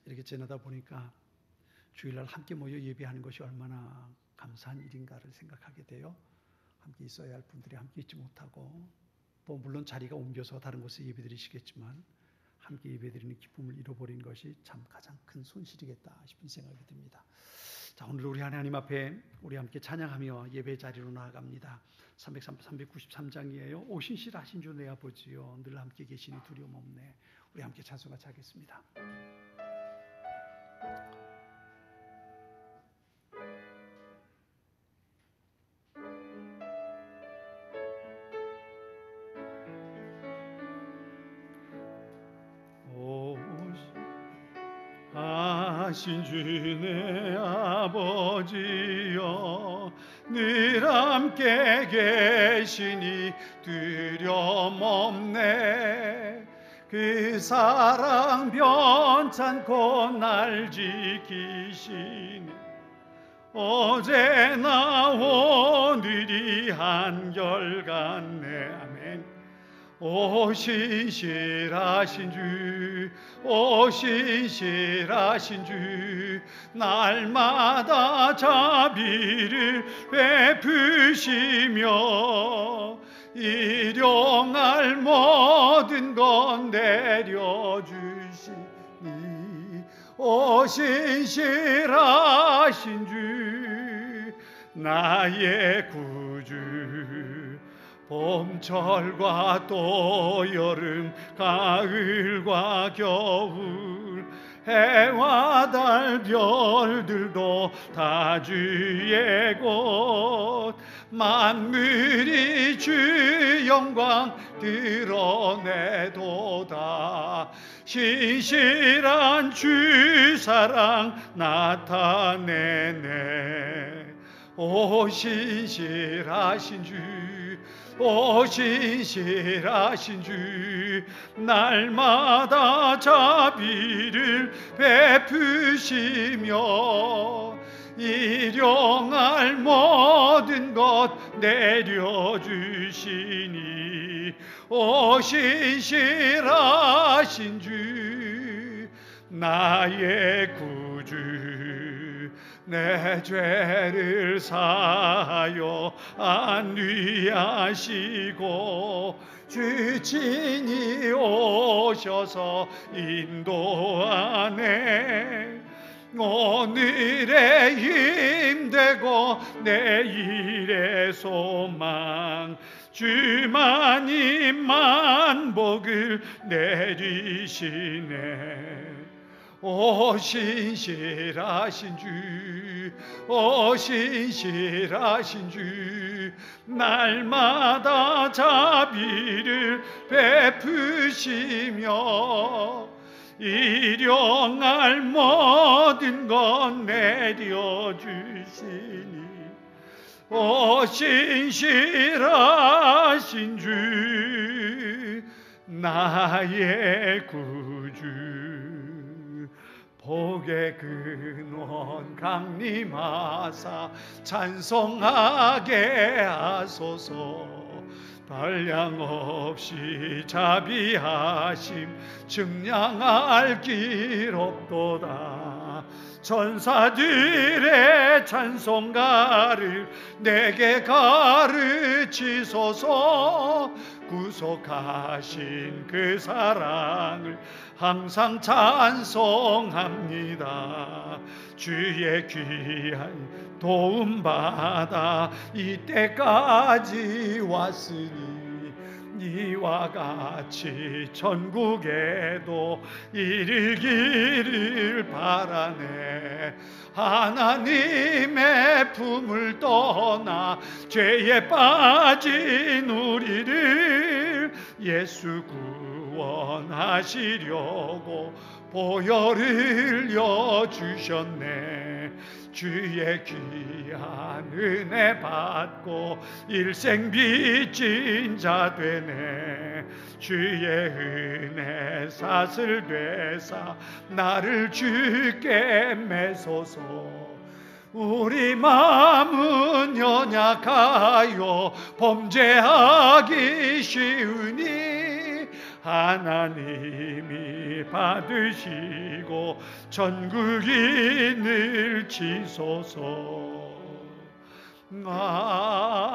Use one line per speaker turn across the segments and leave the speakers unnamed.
이렇게 지나다 보니까 주일날 함께 모여 예배하는 것이 얼마나 감사한 일인가를 생각하게 돼요. 함께 있어야 할 분들이 함께 있지 못하고, 또 물론 자리가 옮겨서 다른 곳에 예배드리시겠지만 함께 예배드리는 기쁨을 잃어버린 것이 참 가장 큰 손실이겠다 싶은 생각이 듭니다. 자, 오늘 우리 하나님 앞에 우리 함께 찬양하며 예배 자리로 나아갑니다. 393장이에요. 오신실 하신 주 내 아버지여, 늘 함께 계시니 두려움 없네. 우리 함께 찬송같이 하겠습니다.
하신 주 내 아버지여, 늘 함께 계시니 두려움 없네. 그 사랑 변찮고 날 지키시니 어제나 오늘이 한결같네. 아멘. 오신실하신 주, 오신실하신 주, 날마다 자비를 베푸시며 일용할 모든 것 내려주시니 오신실하신 주, 나의 구주. 봄철과 또 여름, 가을과 겨울, 해와 달 별들도 다 주의 곳. 만물이 주 영광 드러내도다. 신실한 주 사랑 나타내네. 오 신실하신 주, 오 신실하신 주, 날마다 자비를 베푸시며 일용할 모든 것 내려주시니 오 신실하신 주, 나의 구주. 내 죄를 사하여 안위하시고 주 친히 오셔서 인도하네. 오늘의 힘되고 내일의 소망, 주만이 만복을 내리시네. 오 신실하신 주, 오 신실하신 주, 날마다 자비를 베푸시며 일용할 모든 것 내려주시니 오 신실하신 주, 나의 구주. 복의 근원 강림하사 찬송하게 하소서. 반량 없이 자비하심 증량할 길 없도다. 천사들의 찬송가를 내게 가르치소서. 구속하신 그 사랑을 항상 찬송합니다. 주의 귀한 도움받아 이때까지 왔으니 이와 같이 천국에도 이르기를 바라네. 하나님의 품을 떠나 죄에 빠진 우리를 예수 구원하시려고 보혈을 흘려주셨네. 주의 귀한 은혜 받고 일생 빚진 자 되네. 주의 은혜 사슬 되사 나를 주께 매소서. 우리 마음은 연약하여 범죄하기 쉬우니 하나님이 받으시고 전국이 늘 지소서. 아멘.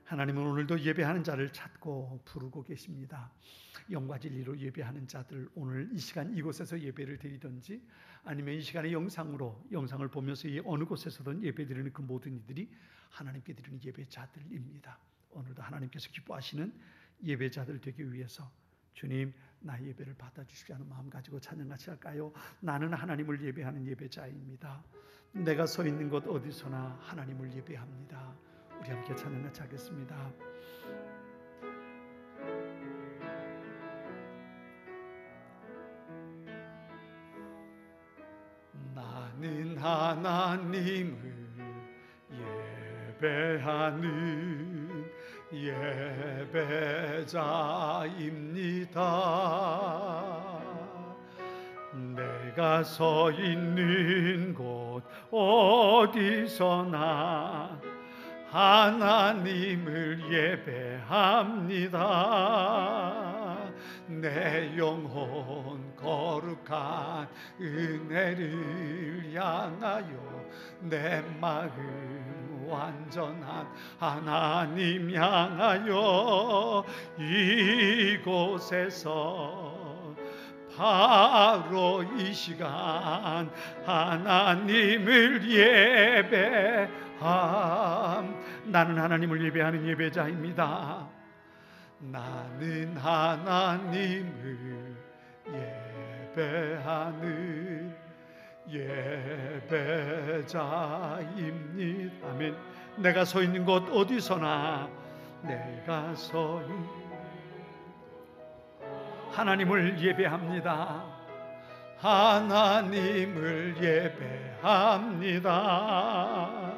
하나님은 오늘도 예배하는 자를 찾고 부르고 계십니다. 영과 진리로 예배하는 자들, 오늘 이 시간 이곳에서 예배를 드리든지 아니면 이 시간에 영상을 보면서 이 어느 곳에서든 예배 드리는 그 모든 이들이 하나님께 드리는 예배자들입니다. 오늘도 하나님께서 기뻐하시는 예배자들 되기 위해서 주님, 나의 예배를 받아주시기 하는 마음 가지고 찬양 같이 할까요? 나는 하나님을 예배하는 예배자입니다. 내가 서 있는 곳 어디서나 하나님을 예배합니다. 우리 함께 찬양 같이 하겠습니다.
나는 하나님을 예배하는 예배자입니다. 내가 서 있는 곳 어디서나 하나님을 예배합니다. 내 영혼 거룩한 은혜를 향하여 내 마음 완전한 하나님 향하여 이곳에서 바로 이 시간 하나님을 예배함. 나는 하나님을 예배하는 예배자입니다. 나는 하나님을 예배하는 예배자입니다. 아멘. 내가 서 있는 곳 어디서나 내가 서 있는 하나님을 예배합니다. 하나님을 예배합니다.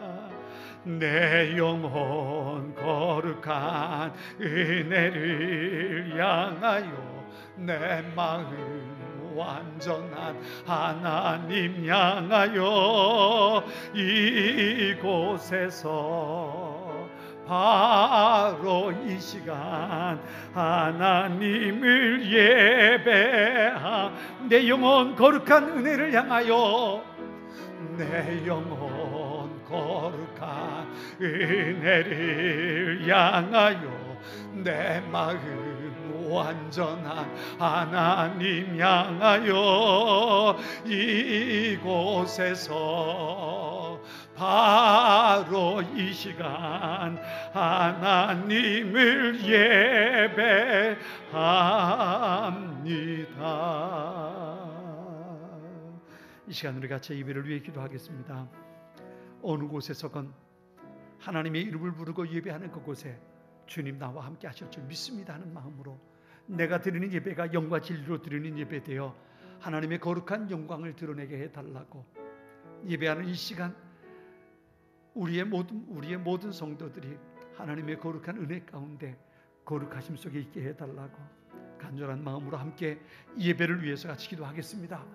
내 영혼 거룩한 은혜를 향하여 내 마음 완전한 하나님 향하여 이곳에서 바로 이 시간 하나님을 예배하 내 영혼 거룩한 은혜를 향하여 내 영혼 거룩한 은혜를 향하여 내 마음 완전한 하나님 향하여 이곳에서 바로 이 시간 하나님을 예배합니다. 이 시간 우리 같이 예배를 위해 기도하겠습니다. 어느 곳에서건 하나님의 이름을 부르고 예배하는 그곳에 주님 나와 함께 하실 줄 믿습니다 하는 마음으로 내가 드리는 예배가 영과 진리로 드리는 예배 되어 하나님의 거룩한 영광을 드러내게 해달라고, 예배하는 이 시간 우리의 모든 성도들이 하나님의 거룩한 은혜 가운데 거룩하심 속에 있게 해달라고 간절한 마음으로 함께 예배를 위해서 같이 기도하겠습니다.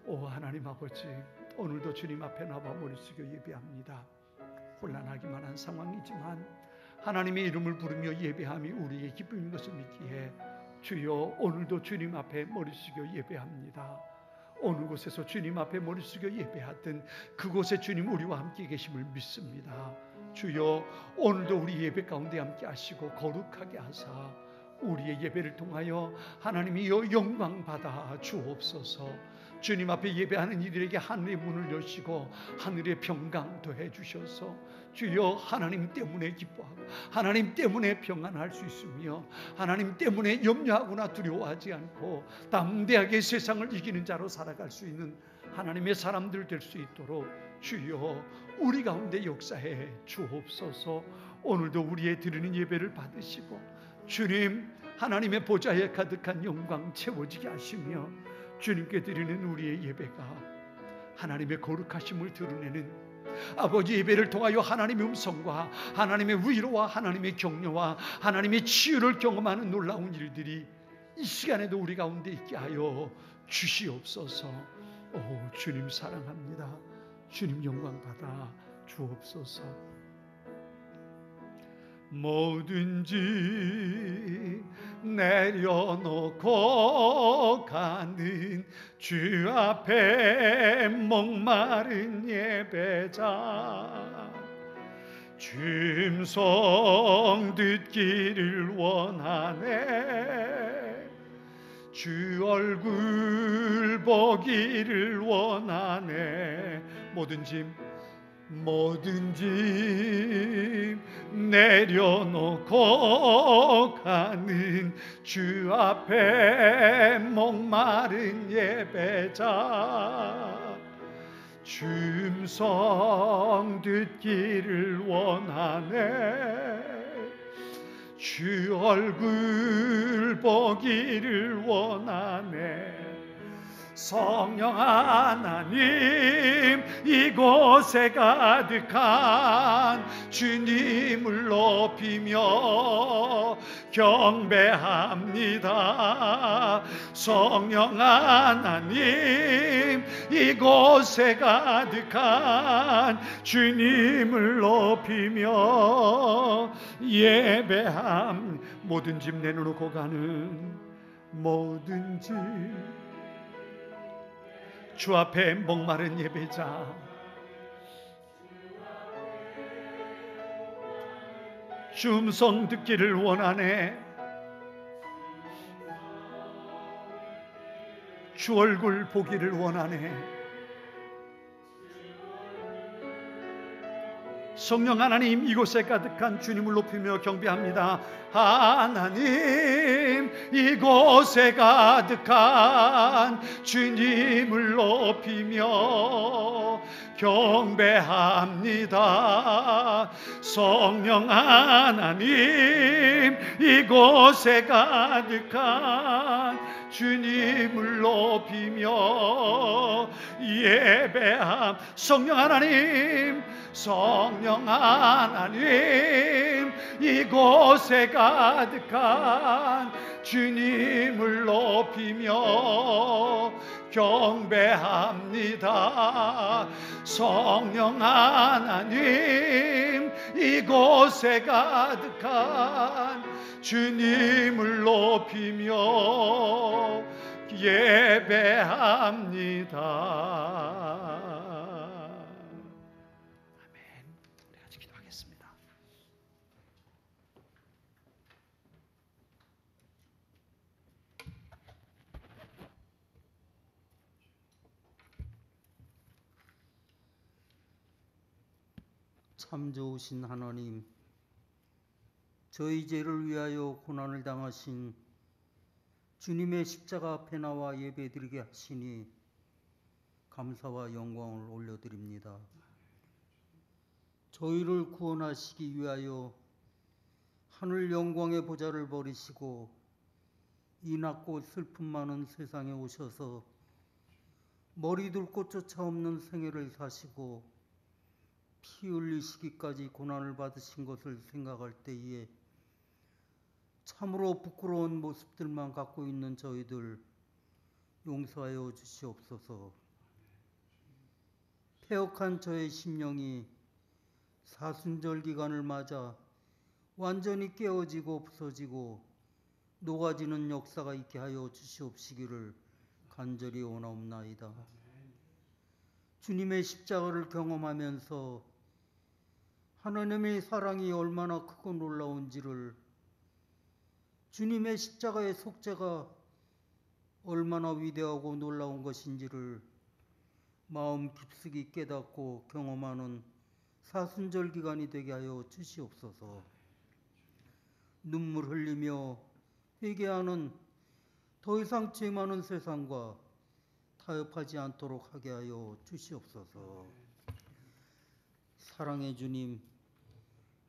오 하나님 아버지, 오늘도 주님 앞에 나와 머리 숙여 예배합니다. 혼란하기만 한 상황이지만 하나님의 이름을 부르며 예배함이 우리의 기쁨인 것을 믿기에 주여 오늘도 주님 앞에 머리 숙여 예배합니다. 어느 곳에서 주님 앞에 머리 숙여 예배하든 그곳에 주님 우리와 함께 계심을 믿습니다. 주여 오늘도 우리 예배 가운데 함께 하시고 거룩하게 하사 우리의 예배를 통하여 하나님이 영광 받아 주옵소서. 주님 앞에 예배하는 이들에게 하늘의 문을 여시고 하늘의 평강 더해 주셔서 주여 하나님 때문에 기뻐하고 하나님 때문에 평안할 수 있으며 하나님 때문에 염려하거나 두려워하지 않고 담대하게 세상을 이기는 자로 살아갈 수 있는 하나님의 사람들 될 수 있도록 주여 우리 가운데 역사해 주옵소서. 오늘도 우리의 드리는 예배를 받으시고 주님 하나님의 보좌에 가득한 영광 채워지게 하시며 주님께 드리는 우리의 예배가 하나님의 거룩하심을 드러내는 아버지 예배를 통하여 하나님의 음성과 하나님의 위로와 하나님의 격려와 하나님의 치유를 경험하는 놀라운 일들이 이 시간에도 우리 가운데 있게 하여 주시옵소서. 오 주님 사랑합니다. 주님 영광 받아 주옵소서. 뭐든지 내려놓고 가는 주 앞에 목마른 예배자, 주음성 듣기를 원하네, 주 얼굴 보기를 원하네. 뭐든지 내려놓고 가는 주 앞에 목마른 예배자, 주음성 듣기를 원하네, 주 얼굴 보기를 원하네. 성령 하나님, 이곳에 가득한 주님을 높이며 경배합니다. 성령 하나님, 이곳에 가득한 주님을 높이며 예배함. 모든 짐 내려놓고 가는, 뭐든지 주 앞에 목마른 예배자, 주 음성 듣기를 원하네, 주 얼굴 보기를 원하네. 성령 하나님, 이곳에 가득한 주님을 높이며 경배합니다. 하나님, 이곳에 가득한 주님을 높이며 경배합니다. 성령 하나님, 이곳에 가득한 주님을 높이며 예배함. 성령 하나님, 성령 하나님, 이곳에 가득한 주님을 높이며 경배합니다. 성령 하나님, 이곳에 가득한 주님을 높이며 예배합니다.
참 좋으신 하나님, 저희 죄를 위하여 고난을 당하신 주님의 십자가 앞에 나와 예배드리게 하시니 감사와 영광을 올려드립니다. 저희를 구원하시기 위하여 하늘 영광의 보좌를 버리시고 이 낮고 슬픔 많은 세상에 오셔서 머리둘 곳조차 없는 생애를 사시고 피 흘리시기까지 고난을 받으신 것을 생각할 때에 참으로 부끄러운 모습들만 갖고 있는 저희들 용서하여 주시옵소서. 폐역한 저의 심령이 사순절 기간을 맞아 완전히 깨어지고 부서지고 녹아지는 역사가 있게 하여 주시옵시기를 간절히 원하옵나이다. 주님의 십자가를 경험하면서 하나님의 사랑이 얼마나 크고 놀라운지를, 주님의 십자가의 속죄가 얼마나 위대하고 놀라운 것인지를 마음 깊숙이 깨닫고 경험하는 사순절 기간이 되게 하여 주시옵소서. 눈물 흘리며 회개하는 더 이상 죄 많은 세상과 타협하지 않도록 하게 하여 주시옵소서. 사랑의 주님,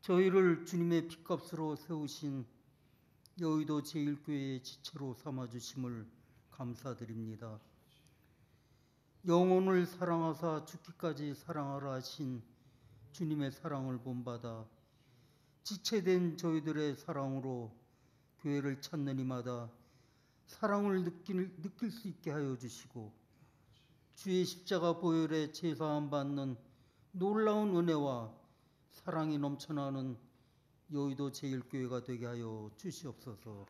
저희를 주님의 핏값으로 세우신 여의도 제1교회의 지체로 삼아주심을 감사드립니다. 영혼을 사랑하사 죽기까지 사랑하라 하신 주님의 사랑을 본받아 지체된 저희들의 사랑으로 교회를 찾는 이마다 사랑을 느낄 수 있게 하여 주시고, 주의 십자가 보혈에 제사함 받는 놀라운 은혜와 사랑이 넘쳐나는 여의도 제1교회가 되게 하여 주시옵소서.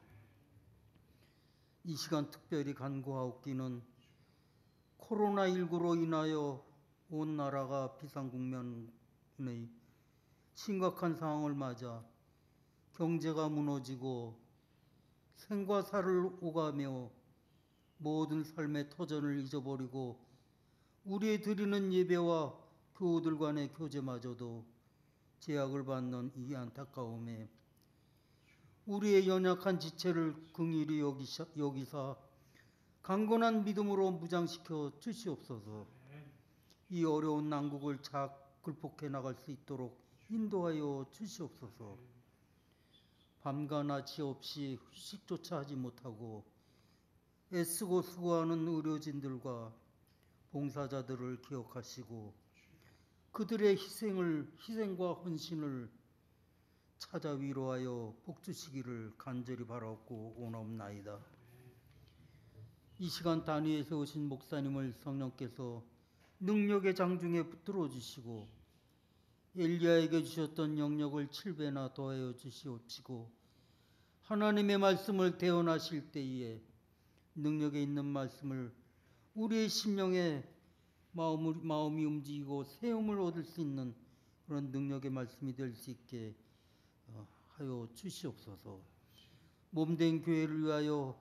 이 시간 특별히 간구하옵기는 코로나19로 인하여 온 나라가 비상국면의 심각한 상황을 맞아 경제가 무너지고 생과 사를 오가며 모든 삶의 터전을 잊어버리고 우리의 드리는 예배와 교우들 간의 교제마저도 제약을 받는 이 안타까움에 우리의 연약한 지체를 긍휼히 여기사 강건한 믿음으로 무장시켜 주시옵소서. 이 어려운 난국을 잘 극복해 나갈 수 있도록 인도하여 주시옵소서. 밤과 낮이 없이 휴식조차 하지 못하고 애쓰고 수고하는 의료진들과 봉사자들을 기억하시고 그들의 희생과 헌신을 찾아 위로하여 복주시기를 간절히 바라옵고 원하옵나이다. 이 시간 단위에 세우신 목사님을 성령께서 능력의 장중에 붙들어 주시고 엘리야에게 주셨던 영역을 7배나 더하여 주시옵시고 하나님의 말씀을 대언하실 때에 능력에 있는 말씀을 우리의 심령에 마음이 움직이고 세움을 얻을 수 있는 그런 능력의 말씀이 될 수 있게 하여 주시옵소서. 몸된 교회를 위하여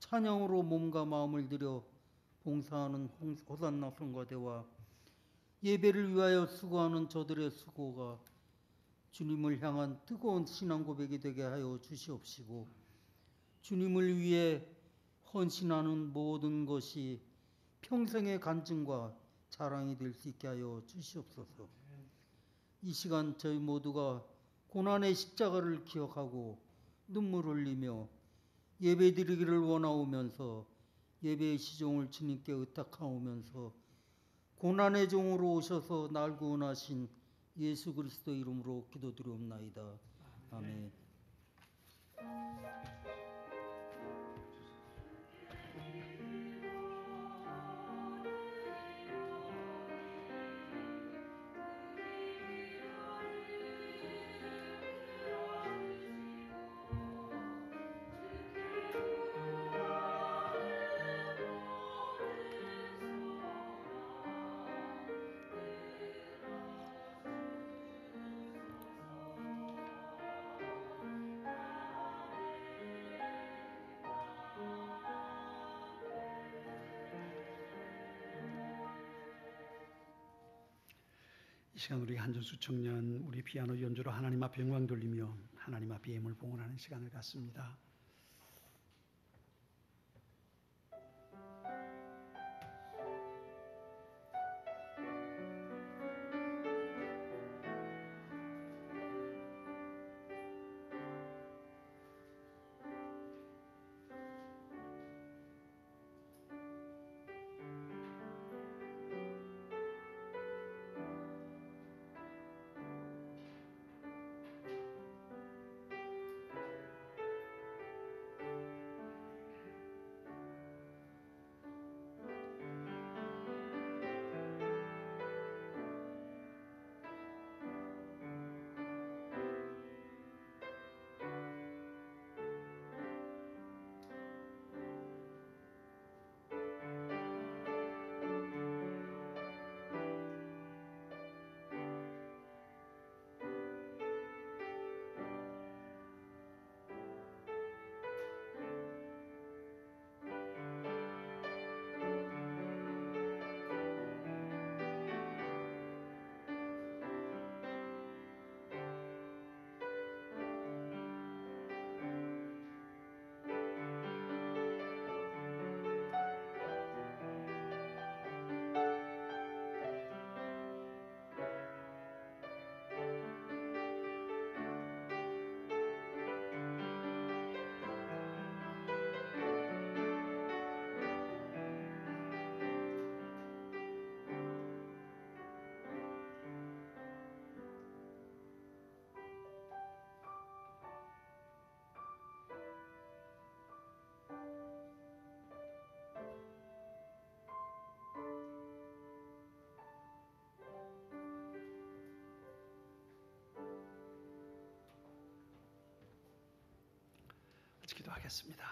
찬양으로 몸과 마음을 들여 봉사하는 호산나 성가대와 예배를 위하여 수고하는 저들의 수고가 주님을 향한 뜨거운 신앙 고백이 되게 하여 주시옵시고 주님을 위해 헌신하는 모든 것이 평생의 간증과 자랑이 될 수 있게 하여 주시옵소서. 이 시간 저희 모두가 고난의 십자가를 기억하고 눈물 흘리며 예배드리기를 원하오면서 예배의 시종을 주님께 의탁하오면서 고난의 종으로 오셔서 날 구원하신 예수 그리스도 이름으로 기도드리옵나이다. 아멘.
이 시간 우리 한전수 청년 우리 피아노 연주로 하나님 앞에 영광 돌리며 하나님 앞에 예물 봉헌하는 시간을 갖습니다. 기도하겠습니다.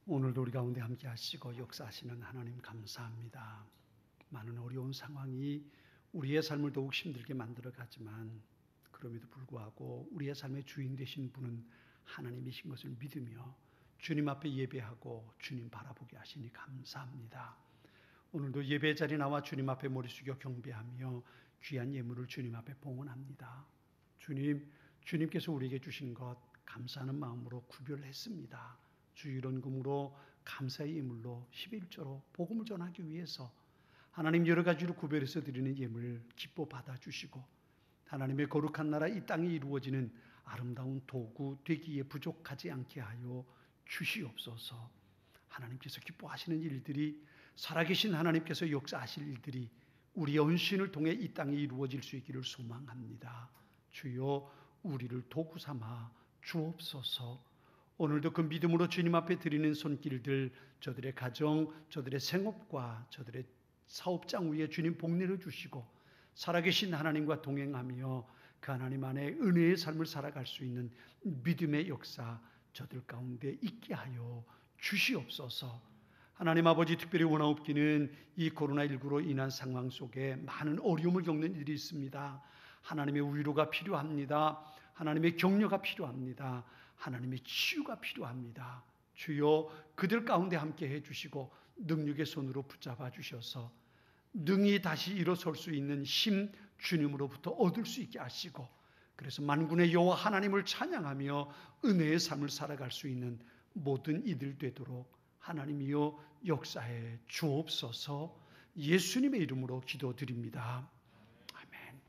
오늘도 우리 가운데 함께 하시고 역사하시는 하나님 감사합니다. 많은 어려운 상황이 우리의 삶을 더욱 힘들게 만들어가지만 그럼에도 불구하고 우리의 삶의 주인 되신 분은 하나님이신 것을 믿으며 주님 앞에 예배하고 주님 바라보게 하시니 감사합니다. 오늘도 예배 자리에 나와 주님 앞에 머리 숙여 경배하며 귀한 예물을 주님 앞에 봉헌합니다. 주님께서 우리에게 주신 것 감사하는 마음으로 구별했습니다. 주일원금으로 감사의 예물로 11조로 복음을 전하기 위해서 하나님 여러 가지로 구별해서 드리는 예물 기뻐 받아주시고 하나님의 거룩한 나라 이 땅에 이루어지는 아름다운 도구 되기에 부족하지 않게 하여 주시옵소서. 하나님께서 기뻐하시는 일들이 살아계신 하나님께서 역사하실 일들이 우리의 헌신을 통해 이 땅에 이루어질 수 있기를 소망합니다. 주여 우리를 도구 삼아 주옵소서. 오늘도 그 믿음으로 주님 앞에 드리는 손길들 저들의 가정, 저들의 생업과 저들의 사업장 위에 주님 복 내려주시고 살아계신 하나님과 동행하며 그 하나님 안에 은혜의 삶을 살아갈 수 있는 믿음의 역사 저들 가운데 있게 하여 주시옵소서. 하나님 아버지 특별히 원하옵기는 이 코로나19로 인한 상황 속에 많은 어려움을 겪는 일이 있습니다. 하나님의 위로가 필요합니다. 하나님의 격려가 필요합니다. 하나님의 치유가 필요합니다. 주여 그들 가운데 함께 해주시고 능력의 손으로 붙잡아 주셔서 능히 다시 일어설 수 있는 힘 주님으로부터 얻을 수 있게 하시고 그래서 만군의 여호와 하나님을 찬양하며 은혜의 삶을 살아갈 수 있는 모든 이들 되도록 하나님이여 역사해 주옵소서. 예수님의 이름으로 기도드립니다. 아멘.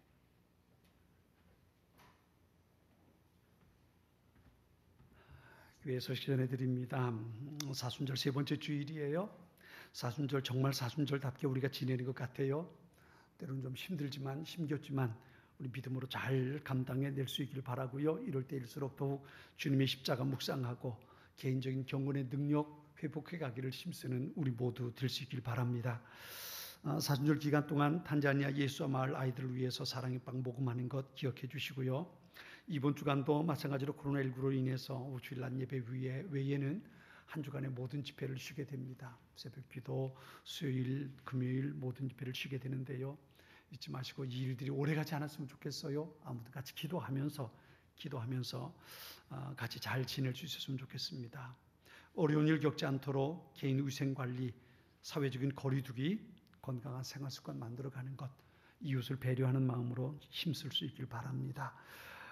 교회 소식 전해드립니다. 사순절 세 번째 주일이에요. 사순절 정말 사순절답게 우리가 지내는 것 같아요. 때로는 좀 힘들지만 힘겹지만 우리 믿음으로 잘 감당해낼 수 있기를 바라고요. 이럴 때일수록 더욱 주님의 십자가 묵상하고 개인적인 경건의 능력 회복해 가기를 힘쓰는 우리 모두 될 수 있기를 바랍니다. 사순절 기간 동안 탄자니아 예수와 마을 아이들을 위해서 사랑의 빵 모금하는 것 기억해 주시고요. 이번 주간도 마찬가지로 코로나19로 인해서 주일날 예배 외에는 한 주간의 모든 집회를 쉬게 됩니다. 새벽기도, 수요일, 금요일 모든 집회를 쉬게 되는데요. 잊지 마시고 이 일들이 오래가지 않았으면 좋겠어요. 아무도 같이 기도하면서 같이 잘 지낼 수 있었으면 좋겠습니다. 어려운 일 겪지 않도록 개인 위생관리, 사회적인 거리두기, 건강한 생활습관 만들어가는 것, 이웃을 배려하는 마음으로 힘쓸 수 있길 바랍니다.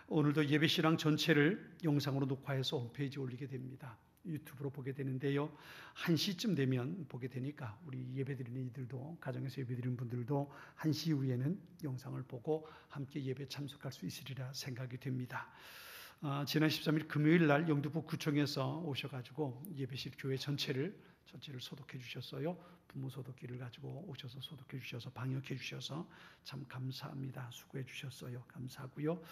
오늘도 예배신앙 전체를 영상으로 녹화해서 홈페이지에 올리게 됩니다. 유튜브로 보게 되는데요. 1시쯤 되면 보게 되니까 우리 예배드리는 이들도 가정에서 예배드리는 분들도 1시 이후에는 영상을 보고 함께 예배 참석할 수 있으리라 생각이 됩니다. 지난 13일 금요일 날 영등포 구청에서 오셔가지고 예배실 교회 전체를 소독해 주셨어요. 부모 소독기를 가지고 오셔서 소독해 주셔서 방역해 주셔서 참 감사합니다. 수고해 주셨어요. 감사하고요.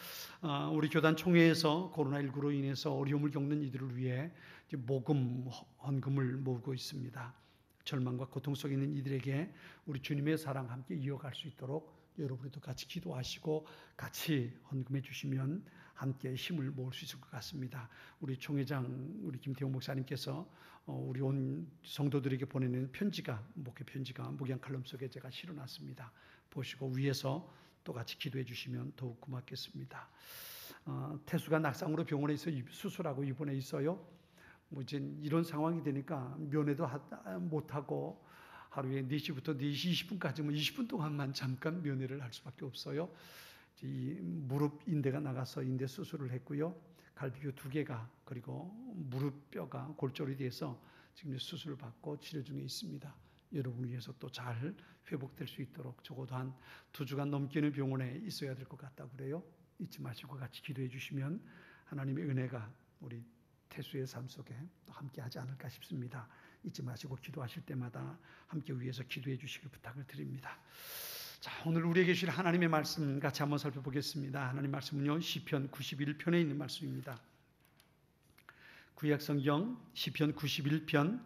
우리 교단 총회에서 코로나19로 인해서 어려움을 겪는 이들을 위해 모금 헌금을 모으고 있습니다. 절망과 고통 속에 있는 이들에게 우리 주님의 사랑 함께 이어갈 수 있도록 여러분도 같이 기도하시고 같이 헌금해 주시면 함께 힘을 모을 수 있을 것 같습니다. 우리 총회장 우리 김태용 목사님께서 우리 온 성도들에게 보내는 목회 편지가 목양 칼럼 속에 제가 실어놨습니다. 보시고 위에서 또 같이 기도해 주시면 더욱 고맙겠습니다. 태수가 낙상으로 병원에서 수술하고 입원해 있어요. 이제 이런 상황이 되니까 면회도 못하고 하루에 4시부터 4시 20분까지 20분 동안만 잠깐 면회를 할 수밖에 없어요. 이 무릎 인대가 나가서 인대 수술을 했고요. 갈비뼈 2개가 그리고 무릎뼈가 골절이 돼서 지금 수술을 받고 치료 중에 있습니다. 여러분 위해서 또 잘 회복될 수 있도록 적어도 한 2주간 넘기는 병원에 있어야 될 것 같다고 그래요. 잊지 마시고 같이 기도해 주시면 하나님의 은혜가 우리 태수의 삶 속에 함께 하지 않을까 싶습니다. 잊지 마시고 기도하실 때마다 함께 위해서 기도해 주시길 부탁을 드립니다. 자, 오늘 우리에게 주실 하나님의 말씀 같이 한번 살펴보겠습니다. 하나님 말씀은요, 시편 91편에 있는 말씀입니다. 구약성경 시편 91편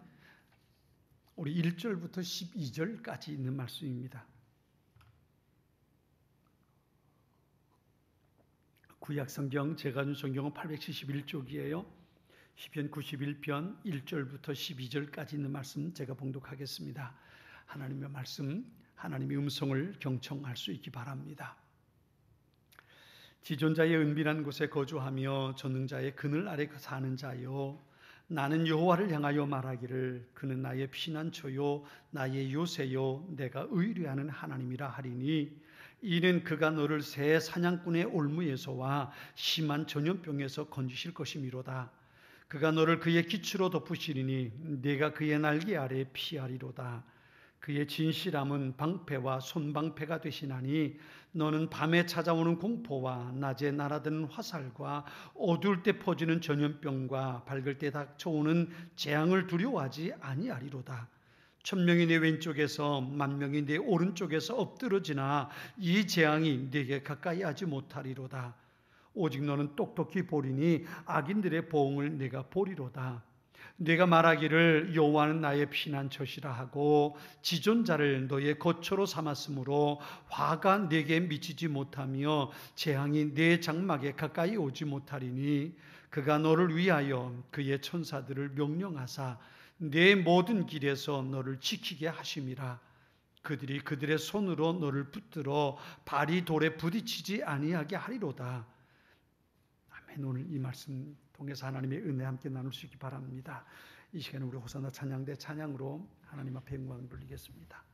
우리 1절부터 12절까지 있는 말씀입니다. 구약성경 제가 준 성경은 871쪽이에요. 시편 91편 1절부터 12절까지 있는 말씀 제가 봉독하겠습니다. 하나님의 말씀, 하나님의 음성을 경청할 수 있기 바랍니다. 지존자의 은밀한 곳에 거주하며 전능자의 그늘 아래 사는 자여, 나는 여호와를 향하여 말하기를 그는 나의 피난처요 나의 요새요 내가 의뢰하는 하나님이라 하리니, 이는 그가 너를 새 사냥꾼의 올무에서와 심한 전염병에서 건지실 것이미로다. 그가 너를 그의 기초로 덮으시리니 네가 그의 날개 아래 피하리로다. 그의 진실함은 방패와 손방패가 되시나니 너는 밤에 찾아오는 공포와 낮에 날아드는 화살과 어두울 때 퍼지는 전염병과 밝을 때 닥쳐오는 재앙을 두려워하지 아니하리로다. 1000명이 내 왼쪽에서 10,000명이 내 오른쪽에서 엎드러지나 이 재앙이 네게 가까이 하지 못하리로다. 오직 너는 똑똑히 보리니 악인들의 보응을 내가 보리로다. 네가 말하기를 여호와는 나의 피난처시라 하고 지존자를 너의 거처로 삼았으므로 화가 네게 미치지 못하며 재앙이 네 장막에 가까이 오지 못하리니, 그가 너를 위하여 그의 천사들을 명령하사 네 모든 길에서 너를 지키게 하심이라. 그들이 그들의 손으로 너를 붙들어 발이 돌에 부딪히지 아니하게 하리로다. 아멘. 오늘 이 말씀 통해서 하나님의 은혜 함께 나눌 수 있기 바랍니다. 이 시간에 우리 호산나 찬양대 찬양으로 하나님 앞에 영광 돌리겠습니다.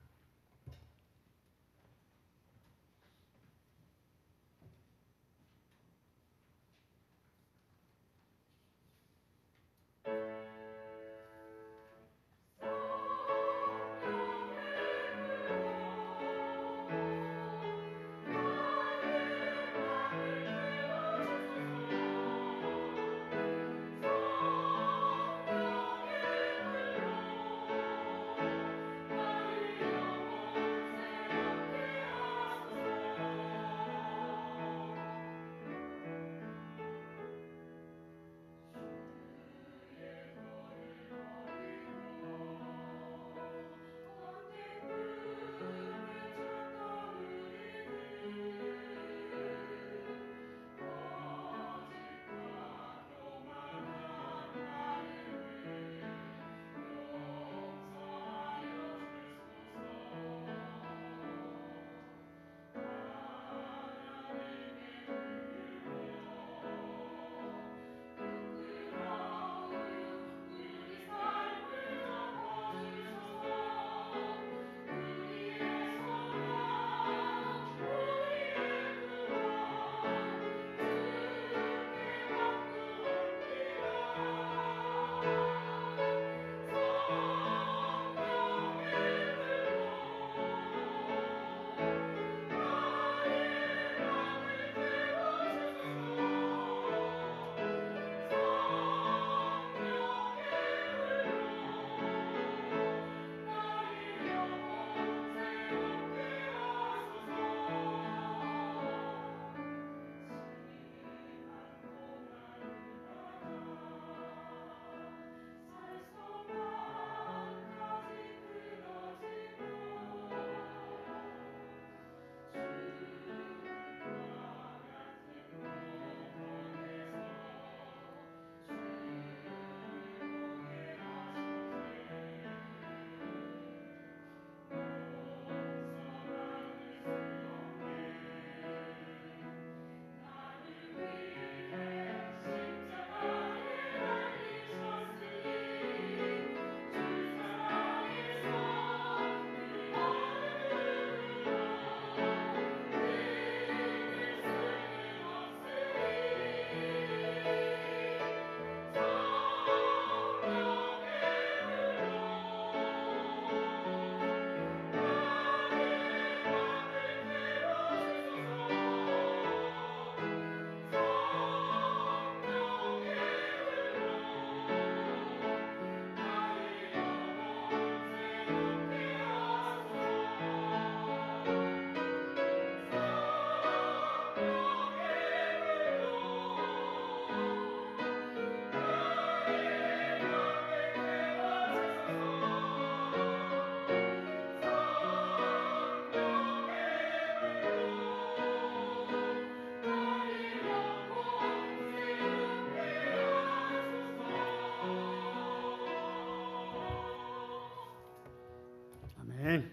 아멘.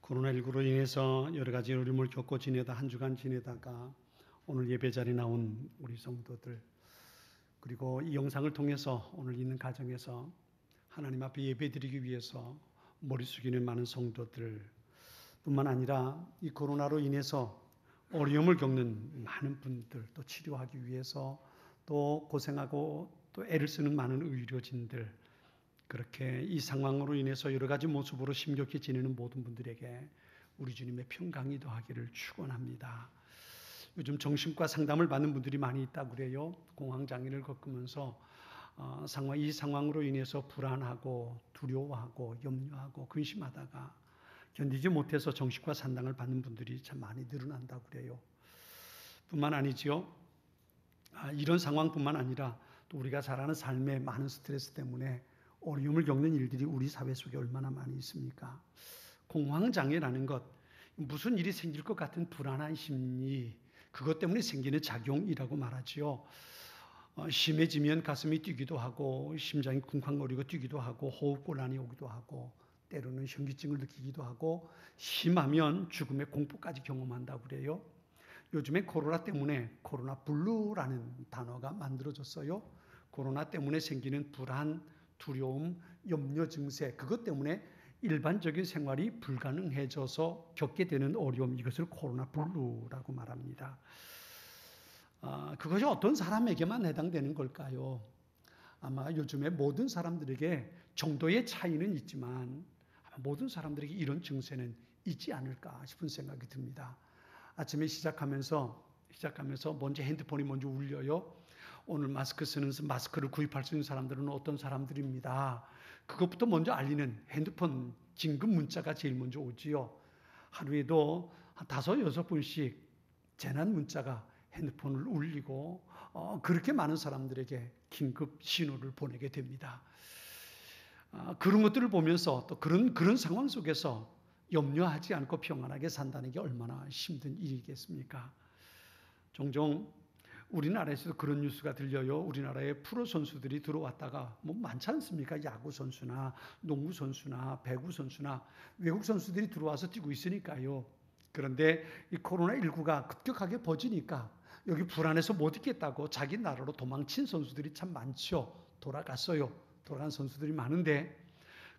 코로나19로 인해서 여러 가지 어려움을 겪고 한 주간 지내다가 오늘 예배 자리에 나온 우리 성도들, 그리고 이 영상을 통해서 오늘 있는 가정에서 하나님 앞에 예배드리기 위해서 머리 숙이는 많은 성도들 뿐만 아니라 이 코로나로 인해서 어려움을 겪는 많은 분들, 또 치료하기 위해서 또 고생하고 또 애를 쓰는 많은 의료진들, 그렇게 이 상황으로 인해서 여러 가지 모습으로 심겹게 지내는 모든 분들에게 우리 주님의 평강이 더하기를 축원합니다. 요즘 정신과 상담을 받는 분들이 많이 있다고 그래요. 공황장애를 겪으면서 이 상황으로 인해서 불안하고 두려워하고 염려하고 근심하다가 견디지 못해서 정신과 상담을 받는 분들이 참 많이 늘어난다고 그래요. 뿐만 아니지요. 이런 상황뿐만 아니라 또 우리가 살아가는 삶의 많은 스트레스 때문에 어려움을 겪는 일들이 우리 사회 속에 얼마나 많이 있습니까? 공황장애라는 것, 무슨 일이 생길 것 같은 불안한 심리, 그것 때문에 생기는 작용이라고 말하지요. 심해지면 가슴이 뛰기도 하고 심장이 쿵쾅거리고 뛰기도 하고 호흡곤란이 오기도 하고 때로는 현기증을 느끼기도 하고 심하면 죽음의 공포까지 경험한다고 그래요. 요즘에 코로나 때문에 코로나 블루라는 단어가 만들어졌어요. 코로나 때문에 생기는 불안, 두려움, 염려 증세, 그것 때문에 일반적인 생활이 불가능해져서 겪게 되는 어려움, 이것을 코로나 블루라고 말합니다. 그것이 어떤 사람에게만 해당되는 걸까요? 아마 요즘에 모든 사람들에게 정도의 차이는 있지만 모든 사람들에게 이런 증세는 있지 않을까 싶은 생각이 듭니다. 아침에 시작하면서 먼저 핸드폰이 먼저 울려요. 오늘 마스크를 구입할 수 있는 사람들은 어떤 사람들입니다. 그것부터 먼저 알리는 핸드폰 긴급 문자가 제일 먼저 오지요. 하루에도 한 5-6번씩 재난 문자가 핸드폰을 울리고 그렇게 많은 사람들에게 긴급 신호를 보내게 됩니다. 그런 것들을 보면서 또 그런 상황 속에서 염려하지 않고 평안하게 산다는 게 얼마나 힘든 일이겠습니까? 종종 우리나라에서도 그런 뉴스가 들려요. 우리나라에 프로 선수들이 들어왔다가 많지 않습니까? 야구 선수나 농구 선수나 배구 선수나 외국 선수들이 들어와서 뛰고 있으니까요. 그런데 이 코로나19가 급격하게 퍼지니까 여기 불안해서 못 있겠다고 자기 나라로 도망친 선수들이 참 많죠. 돌아간 선수들이 많은데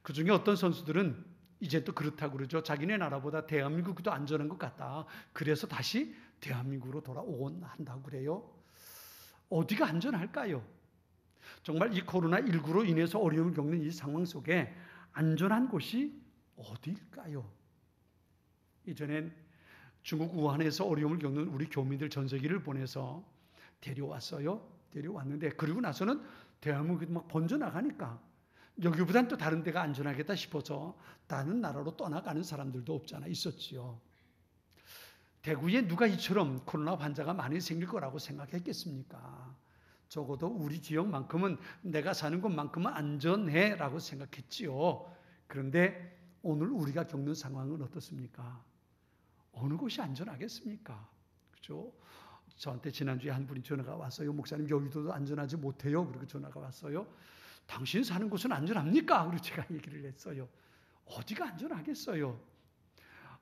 그중에 어떤 선수들은 이제 또 그렇다고 그러죠. 자기네 나라보다 대한민국이 더 안전한 것 같다. 그래서 다시 대한민국으로 돌아오곤 한다고 그래요. 어디가 안전할까요? 정말 이 코로나19로 인해서 어려움을 겪는 이 상황 속에 안전한 곳이 어디일까요? 이전엔 중국 우한에서 어려움을 겪는 우리 교민들 전세기를 보내서 데려왔는데 그리고 나서는 대한민국이 막 번져나가니까 여기보단 또 다른 데가 안전하겠다 싶어서 다른 나라로 떠나가는 사람들도 있었지요. 대구에 누가 이처럼 코로나 환자가 많이 생길 거라고 생각했겠습니까? 적어도 우리 지역만큼은 내가 사는 곳만큼은 안전해라고 생각했지요. 그런데 오늘 우리가 겪는 상황은 어떻습니까? 어느 곳이 안전하겠습니까? 그렇죠? 저한테 지난주에 한 분이 전화가 왔어요. 목사님, 여의도도 안전하지 못해요. 그리고 전화가 왔어요. 당신 사는 곳은 안전합니까? 그리고 제가 얘기를 했어요. 어디가 안전하겠어요?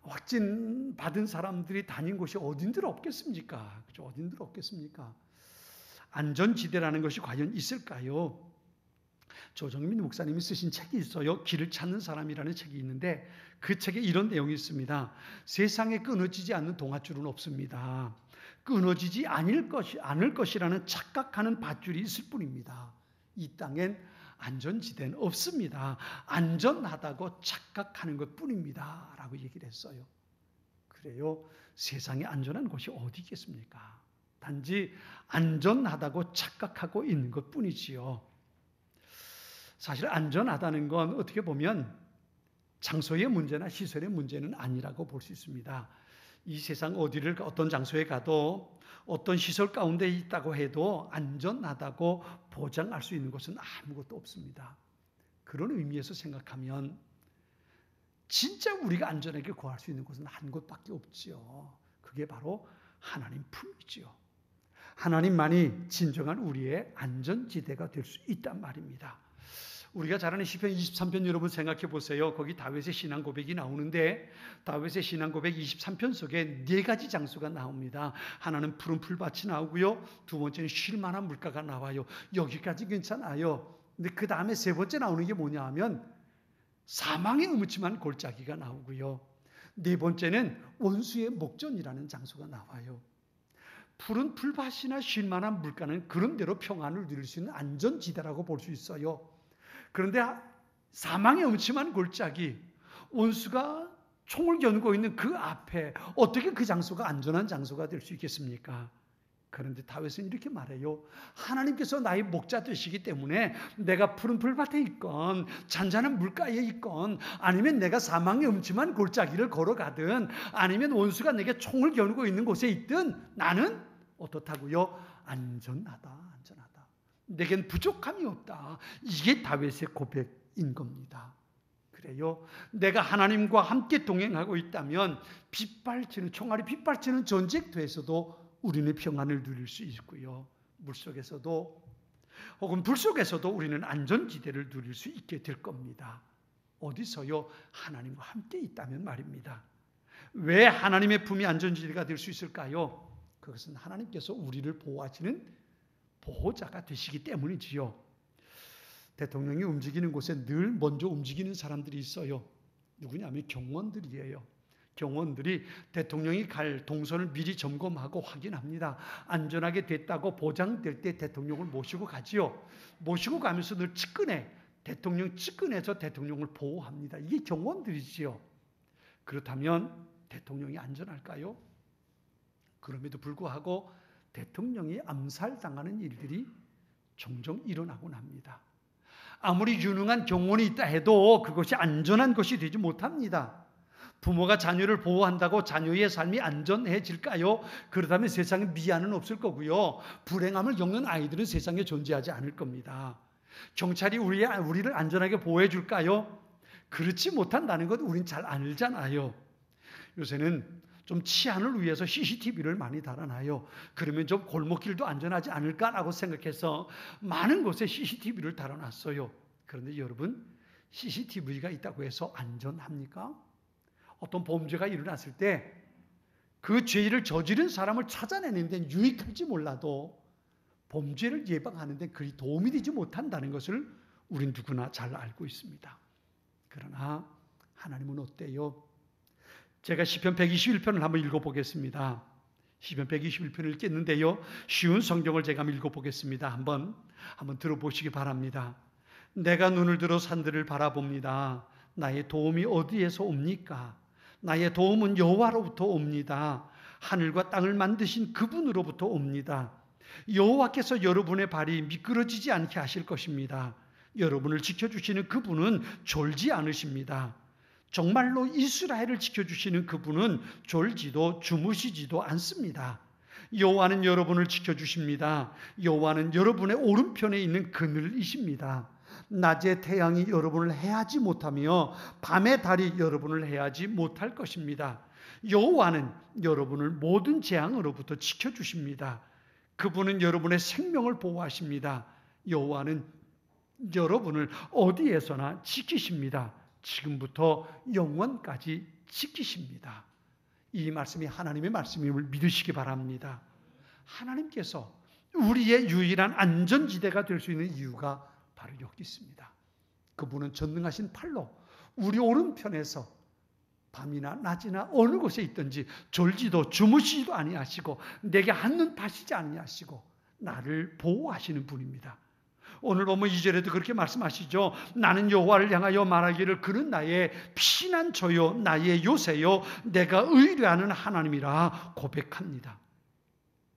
확진 받은 사람들이 다닌 곳이 어딘들 없겠습니까? 그렇죠? 어딘들 없겠습니까? 안전지대라는 것이 과연 있을까요? 조정민 목사님이 쓰신 책이 있어요. 길을 찾는 사람이라는 책이 있는데 그 책에 이런 내용이 있습니다. 세상에 끊어지지 않는 동아줄은 없습니다. 끊어지지 않을 것이라는 착각하는 밧줄이 있을 뿐입니다. 이 땅엔 안전지대는 없습니다. 안전하다고 착각하는 것뿐입니다. 라고 얘기를 했어요. 그래요. 세상에 안전한 곳이 어디 있겠습니까? 단지 안전하다고 착각하고 있는 것뿐이지요. 사실 안전하다는 건 어떻게 보면 장소의 문제나 시설의 문제는 아니라고 볼 수 있습니다. 이 세상 어떤 장소에 가도 어떤 시설 가운데 있다고 해도 안전하다고 보장할 수 있는 것은 아무것도 없습니다. 그런 의미에서 생각하면 진짜 우리가 안전하게 거할 수 있는 곳은 한 곳밖에 없지요. 그게 바로 하나님 품이지요. 하나님만이 진정한 우리의 안전지대가 될 수 있단 말입니다.
우리가 잘 아는 시편 23편 여러분 생각해 보세요. 거기 다윗의 신앙 고백이 나오는데 다윗의 신앙 고백 23편 속에 네 가지 장소가 나옵니다. 하나는 푸른 풀밭이 나오고요. 두 번째는 쉴 만한 물가가 나와요. 여기까지 괜찮아요. 근데 그 다음에 세 번째 나오는 게 뭐냐 하면 사망의 음침한 골짜기가 나오고요. 네 번째는 원수의 목전이라는 장소가 나와요. 푸른 풀밭이나 쉴 만한 물가는 그런대로 평안을 누릴 수 있는 안전지대라고 볼 수 있어요. 그런데 사망의 음침한 골짜기, 원수가 총을 겨누고 있는 그 앞에 어떻게 그 장소가 안전한 장소가 될 수 있겠습니까? 그런데 다윗은 이렇게 말해요. 하나님께서 나의 목자 되시기 때문에 내가 푸른 풀밭에 있건 잔잔한 물가에 있건 아니면 내가 사망의 음침한 골짜기를 걸어가든 아니면 원수가 내게 총을 겨누고 있는 곳에 있든 나는 어떻다고요? 안전하다. 내겐 부족함이 없다. 이게 다윗의 고백인 겁니다. 그래요. 내가 하나님과 함께 동행하고 있다면 총알이 빗발치는 전쟁터에서도 우리는 평안을 누릴 수 있고요. 물속에서도 혹은 불 속에서도 우리는 안전지대를 누릴 수 있게 될 겁니다. 어디서요? 하나님과 함께 있다면 말입니다. 왜 하나님의 품이 안전지대가 될 수 있을까요? 그것은 하나님께서 우리를 보호하시는 보호자가 되시기 때문이지요. 대통령이 움직이는 곳에 늘 먼저 움직이는 사람들이 있어요. 누구냐면 경호원들이에요. 경호원들이 대통령이 갈 동선을 미리 점검하고 확인합니다. 안전하게 됐다고 보장될 때 대통령을 모시고 가지요. 모시고 가면서 늘 대통령 측근에서 대통령을 보호합니다. 이게 경호원들이지요. 그렇다면 대통령이 안전할까요? 그럼에도 불구하고 대통령이 암살당하는 일들이 종종 일어나곤 합니다. 아무리 유능한 경호원이 있다 해도 그것이 안전한 것이 되지 못합니다. 부모가 자녀를 보호한다고 자녀의 삶이 안전해질까요? 그렇다면 세상에 미안은 없을 거고요. 불행함을 겪는 아이들은 세상에 존재하지 않을 겁니다. 경찰이 우리를 안전하게 보호해 줄까요? 그렇지 못한다는 것 우린 잘 알잖아요. 요새는 좀 치안을 위해서 CCTV를 많이 달아놔요. 그러면 좀 골목길도 안전하지 않을까라고 생각해서 많은 곳에 CCTV를 달아놨어요. 그런데 여러분, CCTV가 있다고 해서 안전합니까? 어떤 범죄가 일어났을 때 그 죄를 저지른 사람을 찾아내는 데는 유익할지 몰라도 범죄를 예방하는 데 그리 도움이 되지 못한다는 것을 우린 누구나 잘 알고 있습니다. 그러나 하나님은 어때요? 제가 시편 121편을 한번 읽어보겠습니다. 시편 121편을 읽겠는데요. 쉬운 성경을 제가 한번 읽어보겠습니다. 한번 들어보시기 바랍니다. 내가 눈을 들어 산들을 바라봅니다. 나의 도움이 어디에서 옵니까? 나의 도움은 여호와로부터 옵니다. 하늘과 땅을 만드신 그분으로부터 옵니다. 여호와께서 여러분의 발이 미끄러지지 않게 하실 것입니다. 여러분을 지켜주시는 그분은 졸지 않으십니다. 정말로 이스라엘을 지켜주시는 그분은 졸지도 주무시지도 않습니다. 여호와는 여러분을 지켜주십니다. 여호와는 여러분의 오른편에 있는 그늘이십니다. 낮에 태양이 여러분을 해하지 못하며 밤에 달이 여러분을 해하지 못할 것입니다. 여호와는 여러분을 모든 재앙으로부터 지켜주십니다. 그분은 여러분의 생명을 보호하십니다. 여호와는 여러분을 어디에서나 지키십니다. 지금부터 영원까지 지키십니다. 이 말씀이 하나님의 말씀임을 믿으시기 바랍니다. 하나님께서 우리의 유일한 안전지대가 될 수 있는 이유가 바로 여기 있습니다. 그분은 전능하신 팔로 우리 오른편에서 밤이나 낮이나 어느 곳에 있든지 졸지도 주무시지도 아니하시고 내게 한눈 파시지 아니하시고 나를 보호하시는 분입니다. 오늘 보면 2절에도 그렇게 말씀하시죠. 나는 여호와를 향하여 말하기를 그는 나의 피난처요 나의 요새요 내가 의뢰하는 하나님이라 고백합니다.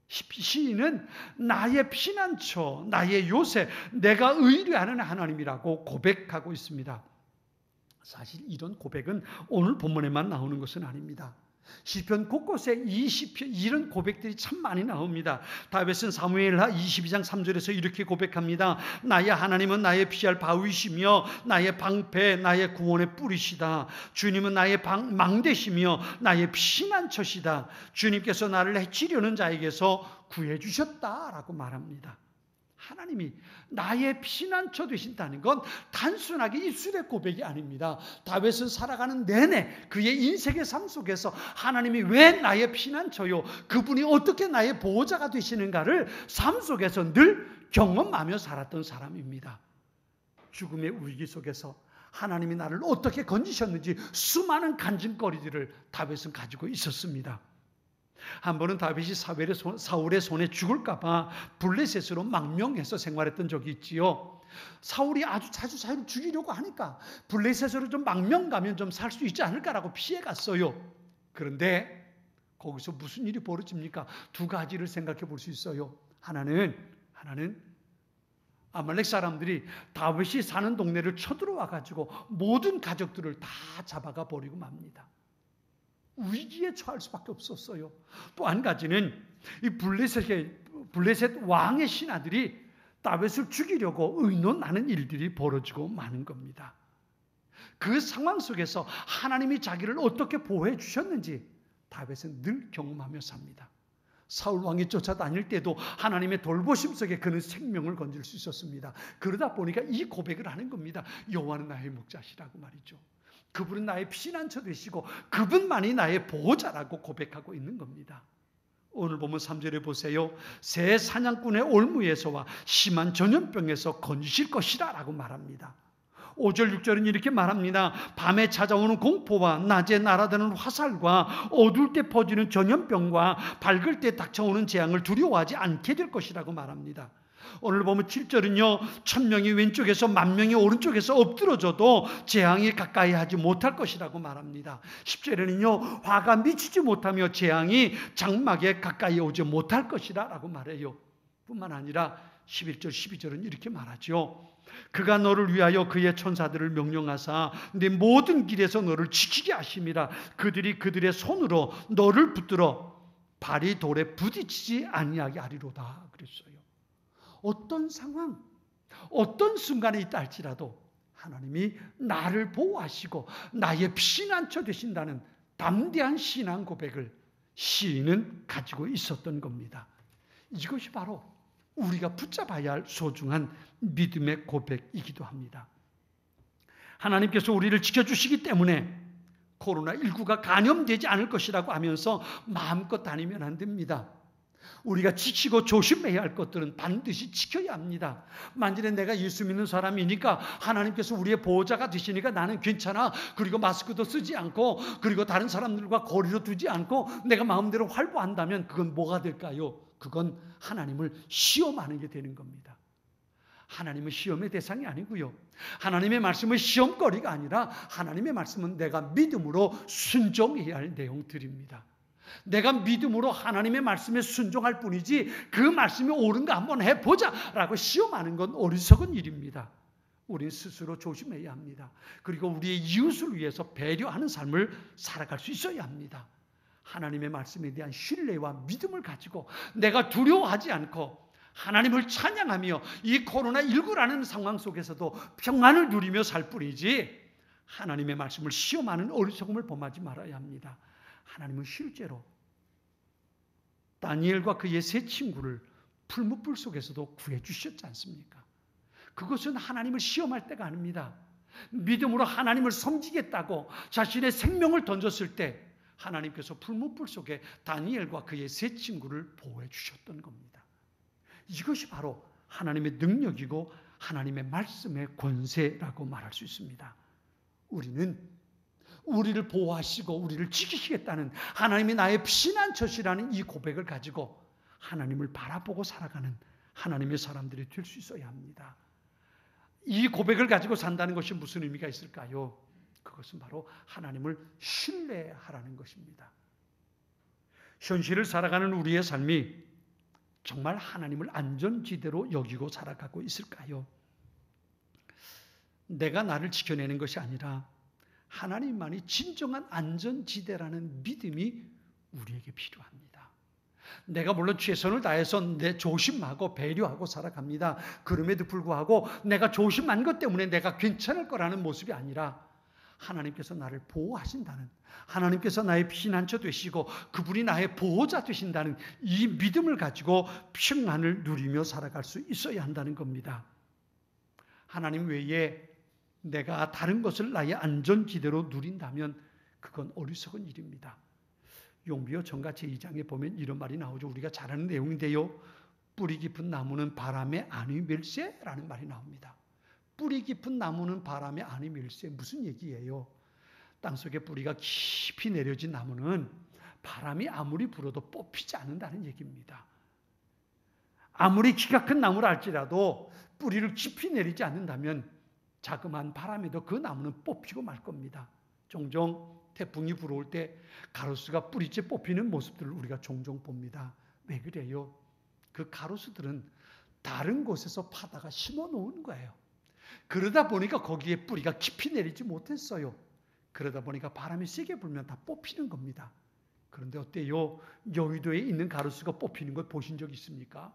시인은 나의 피난처 나의 요새 내가 의뢰하는 하나님이라고 고백하고 있습니다. 사실 이런 고백은 오늘 본문에만 나오는 것은 아닙니다. 시편 곳곳에 이런 고백들이 참 많이 나옵니다. 다윗은 사무엘하 22장 3절에서 이렇게 고백합니다. 나의 하나님은 나의 피할 바위시며 나의 방패 나의 구원의 뿌리시다. 주님은 나의 망대시며 나의 피난처시다. 주님께서 나를 해치려는 자에게서 구해주셨다라고 말합니다. 하나님이 나의 피난처 되신다는 건 단순하게 입술의 고백이 아닙니다. 다윗은 살아가는 내내 그의 인생의 삶 속에서 하나님이 왜 나의 피난처요, 그분이 어떻게 나의 보호자가 되시는가를 삶 속에서 늘 경험하며 살았던 사람입니다. 죽음의 위기 속에서 하나님이 나를 어떻게 건지셨는지 수많은 간증거리들을 다윗은 가지고 있었습니다. 한 번은 다윗이 사울의 손에 죽을까 봐 블레셋으로 망명해서 생활했던 적이 있지요. 사울이 아주 자주 자기를 죽이려고 하니까 블레셋으로 좀 망명 가면 좀 살 수 있지 않을까라고 피해갔어요. 그런데 거기서 무슨 일이 벌어집니까? 두 가지를 생각해 볼 수 있어요. 하나는 아말렉 사람들이 다윗이 사는 동네를 쳐들어와 가지고 모든 가족들을 다 잡아가 버리고 맙니다. 위기에 처할 수밖에 없었어요. 또 한 가지는 이 블레셋 왕의 신하들이 다윗을 죽이려고 의논하는 일들이 벌어지고 마는 겁니다. 그 상황 속에서 하나님이 자기를 어떻게 보호해 주셨는지 다윗은 늘 경험하며 삽니다. 사울 왕이 쫓아다닐 때도 하나님의 돌보심 속에 그는 생명을 건질 수 있었습니다. 그러다 보니까 이 고백을 하는 겁니다. 여호와는 나의 목자시라고 말이죠. 그분은 나의 피난처 되시고 그분만이 나의 보호자라고 고백하고 있는 겁니다. 오늘 보면 3절에 보세요. 새 사냥꾼의 올무에서와 심한 전염병에서 건지실 것이라 라고 말합니다. 5절 6절은 이렇게 말합니다. 밤에 찾아오는 공포와 낮에 날아드는 화살과 어두울 때 퍼지는 전염병과 밝을 때 닥쳐오는 재앙을 두려워하지 않게 될 것이라고 말합니다. 오늘 보면 7절은요. 1000명이 왼쪽에서 10,000명이 오른쪽에서 엎드러져도 재앙이 가까이 하지 못할 것이라고 말합니다. 10절에는요. 화가 미치지 못하며 재앙이 장막에 가까이 오지 못할 것이라 라고 말해요. 뿐만 아니라 11절 12절은 이렇게 말하죠. 그가 너를 위하여 그의 천사들을 명령하사 네 모든 길에서 너를 지키게 하심이라. 그들이 그들의 손으로 너를 붙들어 발이 돌에 부딪히지 아니하게 하리로다 그랬어요. 어떤 상황, 어떤 순간에 있다 할지라도 하나님이 나를 보호하시고 나의 피난처 되신다는 담대한 신앙 고백을 시인은 가지고 있었던 겁니다. 이것이 바로 우리가 붙잡아야 할 소중한 믿음의 고백이기도 합니다. 하나님께서 우리를 지켜주시기 때문에 코로나19가 감염되지 않을 것이라고 하면서 마음껏 다니면 안 됩니다. 우리가 지키고 조심해야 할 것들은 반드시 지켜야 합니다. 만일에 내가 예수 믿는 사람이니까 하나님께서 우리의 보호자가 되시니까 나는 괜찮아. 그리고 마스크도 쓰지 않고 그리고 다른 사람들과 거리로 두지 않고 내가 마음대로 활보한다면 그건 뭐가 될까요? 그건 하나님을 시험하는 게 되는 겁니다. 하나님은 시험의 대상이 아니고요. 하나님의 말씀은 시험거리가 아니라 하나님의 말씀은 내가 믿음으로 순종해야 할 내용들입니다. 내가 믿음으로 하나님의 말씀에 순종할 뿐이지 그 말씀이 옳은가 한번 해보자 라고 시험하는 건 어리석은 일입니다. 우리는 스스로 조심해야 합니다. 그리고 우리의 이웃을 위해서 배려하는 삶을 살아갈 수 있어야 합니다. 하나님의 말씀에 대한 신뢰와 믿음을 가지고 내가 두려워하지 않고 하나님을 찬양하며 이 코로나19라는 상황 속에서도 평안을 누리며 살 뿐이지 하나님의 말씀을 시험하는 어리석음을 범하지 말아야 합니다. 하나님은 실제로 다니엘과 그의 세 친구를 풀무불 속에서도 구해주셨지 않습니까? 그것은 하나님을 시험할 때가 아닙니다. 믿음으로 하나님을 섬기겠다고 자신의 생명을 던졌을 때 하나님께서 풀무불 속에 다니엘과 그의 세 친구를 보호해 주셨던 겁니다. 이것이 바로 하나님의 능력이고 하나님의 말씀의 권세라고 말할 수 있습니다. 우리는 우리를 보호하시고 우리를 지키시겠다는 하나님이 나의 피난처시라는 이 고백을 가지고 하나님을 바라보고 살아가는 하나님의 사람들이 될 수 있어야 합니다. 이 고백을 가지고 산다는 것이 무슨 의미가 있을까요? 그것은 바로 하나님을 신뢰하라는 것입니다. 현실을 살아가는 우리의 삶이 정말 하나님을 안전지대로 여기고 살아가고 있을까요? 내가 나를 지켜내는 것이 아니라 하나님만이 진정한 안전지대라는 믿음이 우리에게 필요합니다. 내가 물론 최선을 다해서 내 조심하고 배려하고 살아갑니다. 그럼에도 불구하고 내가 조심한 것 때문에 내가 괜찮을 거라는 모습이 아니라 하나님께서 나를 보호하신다는, 하나님께서 나의 피난처 되시고 그분이 나의 보호자 되신다는 이 믿음을 가지고 평안을 누리며 살아갈 수 있어야 한다는 겁니다. 하나님 외에 내가 다른 것을 나의 안전지대로 누린다면 그건 어리석은 일입니다. 용비어 전가 제2장에 보면 이런 말이 나오죠. 우리가 잘 아는 내용인데요. 뿌리 깊은 나무는 바람에 안이 밀세라는 말이 나옵니다. 뿌리 깊은 나무는 바람에 안이 밀세. 무슨 얘기예요? 땅속에 뿌리가 깊이 내려진 나무는 바람이 아무리 불어도 뽑히지 않는다는 얘기입니다. 아무리 키가 큰 나무라 할지라도 뿌리를 깊이 내리지 않는다면 자그마한 바람에도 그 나무는 뽑히고 말 겁니다. 종종 태풍이 불어올 때 가로수가 뿌리째 뽑히는 모습들을 우리가 종종 봅니다. 왜 그래요? 그 가로수들은 다른 곳에서 파다가 심어 놓은 거예요. 그러다 보니까 거기에 뿌리가 깊이 내리지 못했어요. 그러다 보니까 바람이 세게 불면 다 뽑히는 겁니다. 그런데 어때요? 여의도에 있는 가로수가 뽑히는 걸 보신 적 있습니까?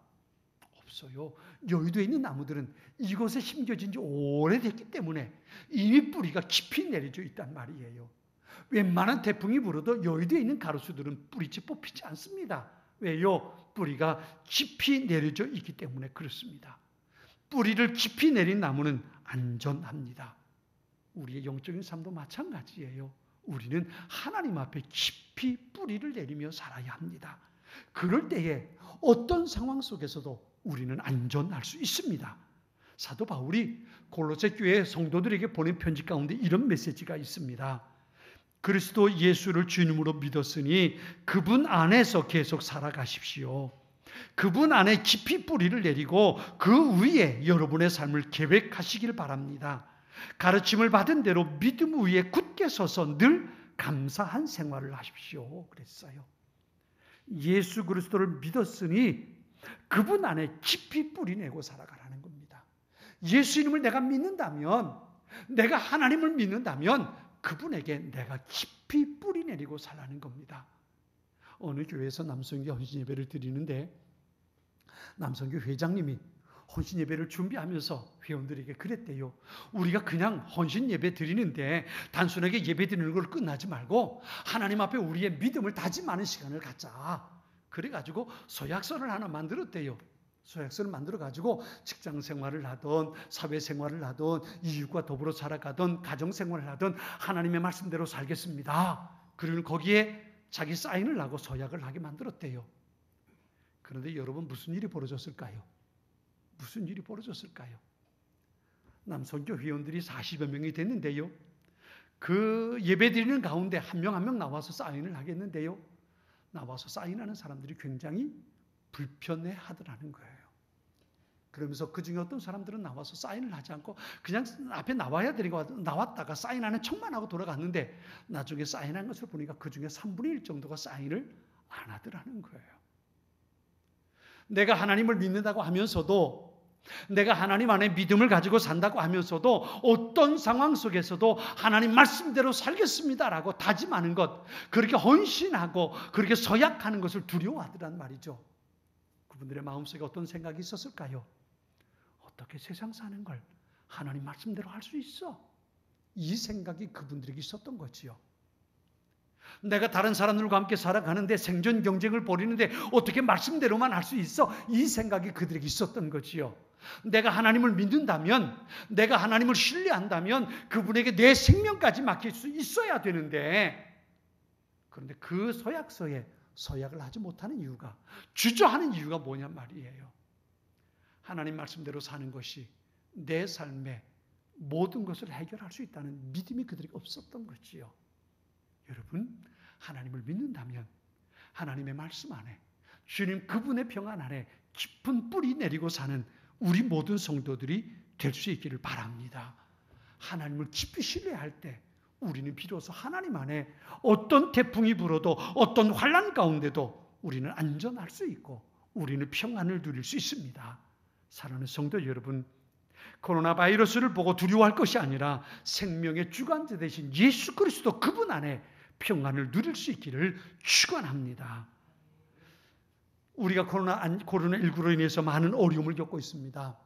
없어요. 여의도에 있는 나무들은 이곳에 심겨진 지 오래됐기 때문에 이미 뿌리가 깊이 내려져 있단 말이에요. 웬만한 태풍이 불어도 여의도에 있는 가로수들은 뿌리째 뽑히지 않습니다. 왜요? 뿌리가 깊이 내려져 있기 때문에 그렇습니다. 뿌리를 깊이 내린 나무는 안전합니다. 우리의 영적인 삶도 마찬가지예요. 우리는 하나님 앞에 깊이 뿌리를 내리며 살아야 합니다. 그럴 때에 어떤 상황 속에서도 우리는 안전할 수 있습니다. 사도 바울이 골로새 교회 성도들에게 보낸 편지 가운데 이런 메시지가 있습니다. 그리스도 예수를 주님으로 믿었으니 그분 안에서 계속 살아가십시오. 그분 안에 깊이 뿌리를 내리고 그 위에 여러분의 삶을 계획하시길 바랍니다. 가르침을 받은 대로 믿음 위에 굳게 서서 늘 감사한 생활을 하십시오. 그랬어요. 예수 그리스도를 믿었으니 그분 안에 깊이 뿌리 내고 살아가라는 겁니다. 예수님을 내가 믿는다면, 내가 하나님을 믿는다면 그분에게 내가 깊이 뿌리 내리고 살라는 겁니다. 어느 교회에서 남성교 헌신 예배를 드리는데 남성교 회장님이 헌신 예배를 준비하면서 회원들에게 그랬대요. 우리가 그냥 헌신 예배 드리는데 단순하게 예배 드리는 걸 끝나지 말고 하나님 앞에 우리의 믿음을 다짐하는 시간을 갖자. 그래가지고 서약서를 하나 만들었대요. 서약서를 만들어가지고 직장 생활을 하던 사회 생활을 하던 이웃과 더불어 살아가던 가정 생활을 하던 하나님의 말씀대로 살겠습니다. 그리고 거기에 자기 사인을 하고 서약을 하게 만들었대요. 그런데 여러분 무슨 일이 벌어졌을까요? 무슨 일이 벌어졌을까요? 남선교 회원들이 40여 명이 됐는데요. 그 예배 드리는 가운데 한 명 한 명 나와서 사인을 하겠는데요. 나와서 사인하는 사람들이 굉장히 불편해 하더라는 거예요. 그러면서 그 중에 어떤 사람들은 나와서 사인을 하지 않고 그냥 앞에 나와야 되니까 나왔다가 사인하는 척만 하고 돌아갔는데 나중에 사인한 것을 보니까 그 중에 3분의 1 정도가 사인을 안 하더라는 거예요. 내가 하나님을 믿는다고 하면서도, 내가 하나님 안에 믿음을 가지고 산다고 하면서도 어떤 상황 속에서도 하나님 말씀대로 살겠습니다라고 다짐하는 것, 그렇게 헌신하고 그렇게 서약하는 것을 두려워하더란 말이죠. 그분들의 마음속에 어떤 생각이 있었을까요? 어떻게 세상 사는 걸 하나님 말씀대로 할 수 있어? 이 생각이 그분들에게 있었던 거지요. 내가 다른 사람들과 함께 살아가는데 생존 경쟁을 벌이는데 어떻게 말씀대로만 할 수 있어? 이 생각이 그들에게 있었던 거지요. 내가 하나님을 믿는다면, 내가 하나님을 신뢰한다면 그분에게 내 생명까지 맡길 수 있어야 되는데, 그런데 그 서약서에 서약을 하지 못하는 이유가, 주저하는 이유가 뭐냐 말이에요. 하나님 말씀대로 사는 것이 내 삶의 모든 것을 해결할 수 있다는 믿음이 그들에게 없었던 거지요. 여러분, 하나님을 믿는다면 하나님의 말씀 안에, 주님 그분의 평안 안에 깊은 뿌리 내리고 사는 우리 모든 성도들이 될 수 있기를 바랍니다. 하나님을 깊이 신뢰할 때 우리는 비로소 하나님 안에 어떤 태풍이 불어도 어떤 환난 가운데도 우리는 안전할 수 있고 우리는 평안을 누릴 수 있습니다. 사랑하는 성도 여러분, 코로나 바이러스를 보고 두려워할 것이 아니라 생명의 주관자 되신 예수 그리스도 그분 안에 평안을 누릴 수 있기를 축원합니다. 우리가 코로나19로 인해서 많은 어려움을 겪고 있습니다.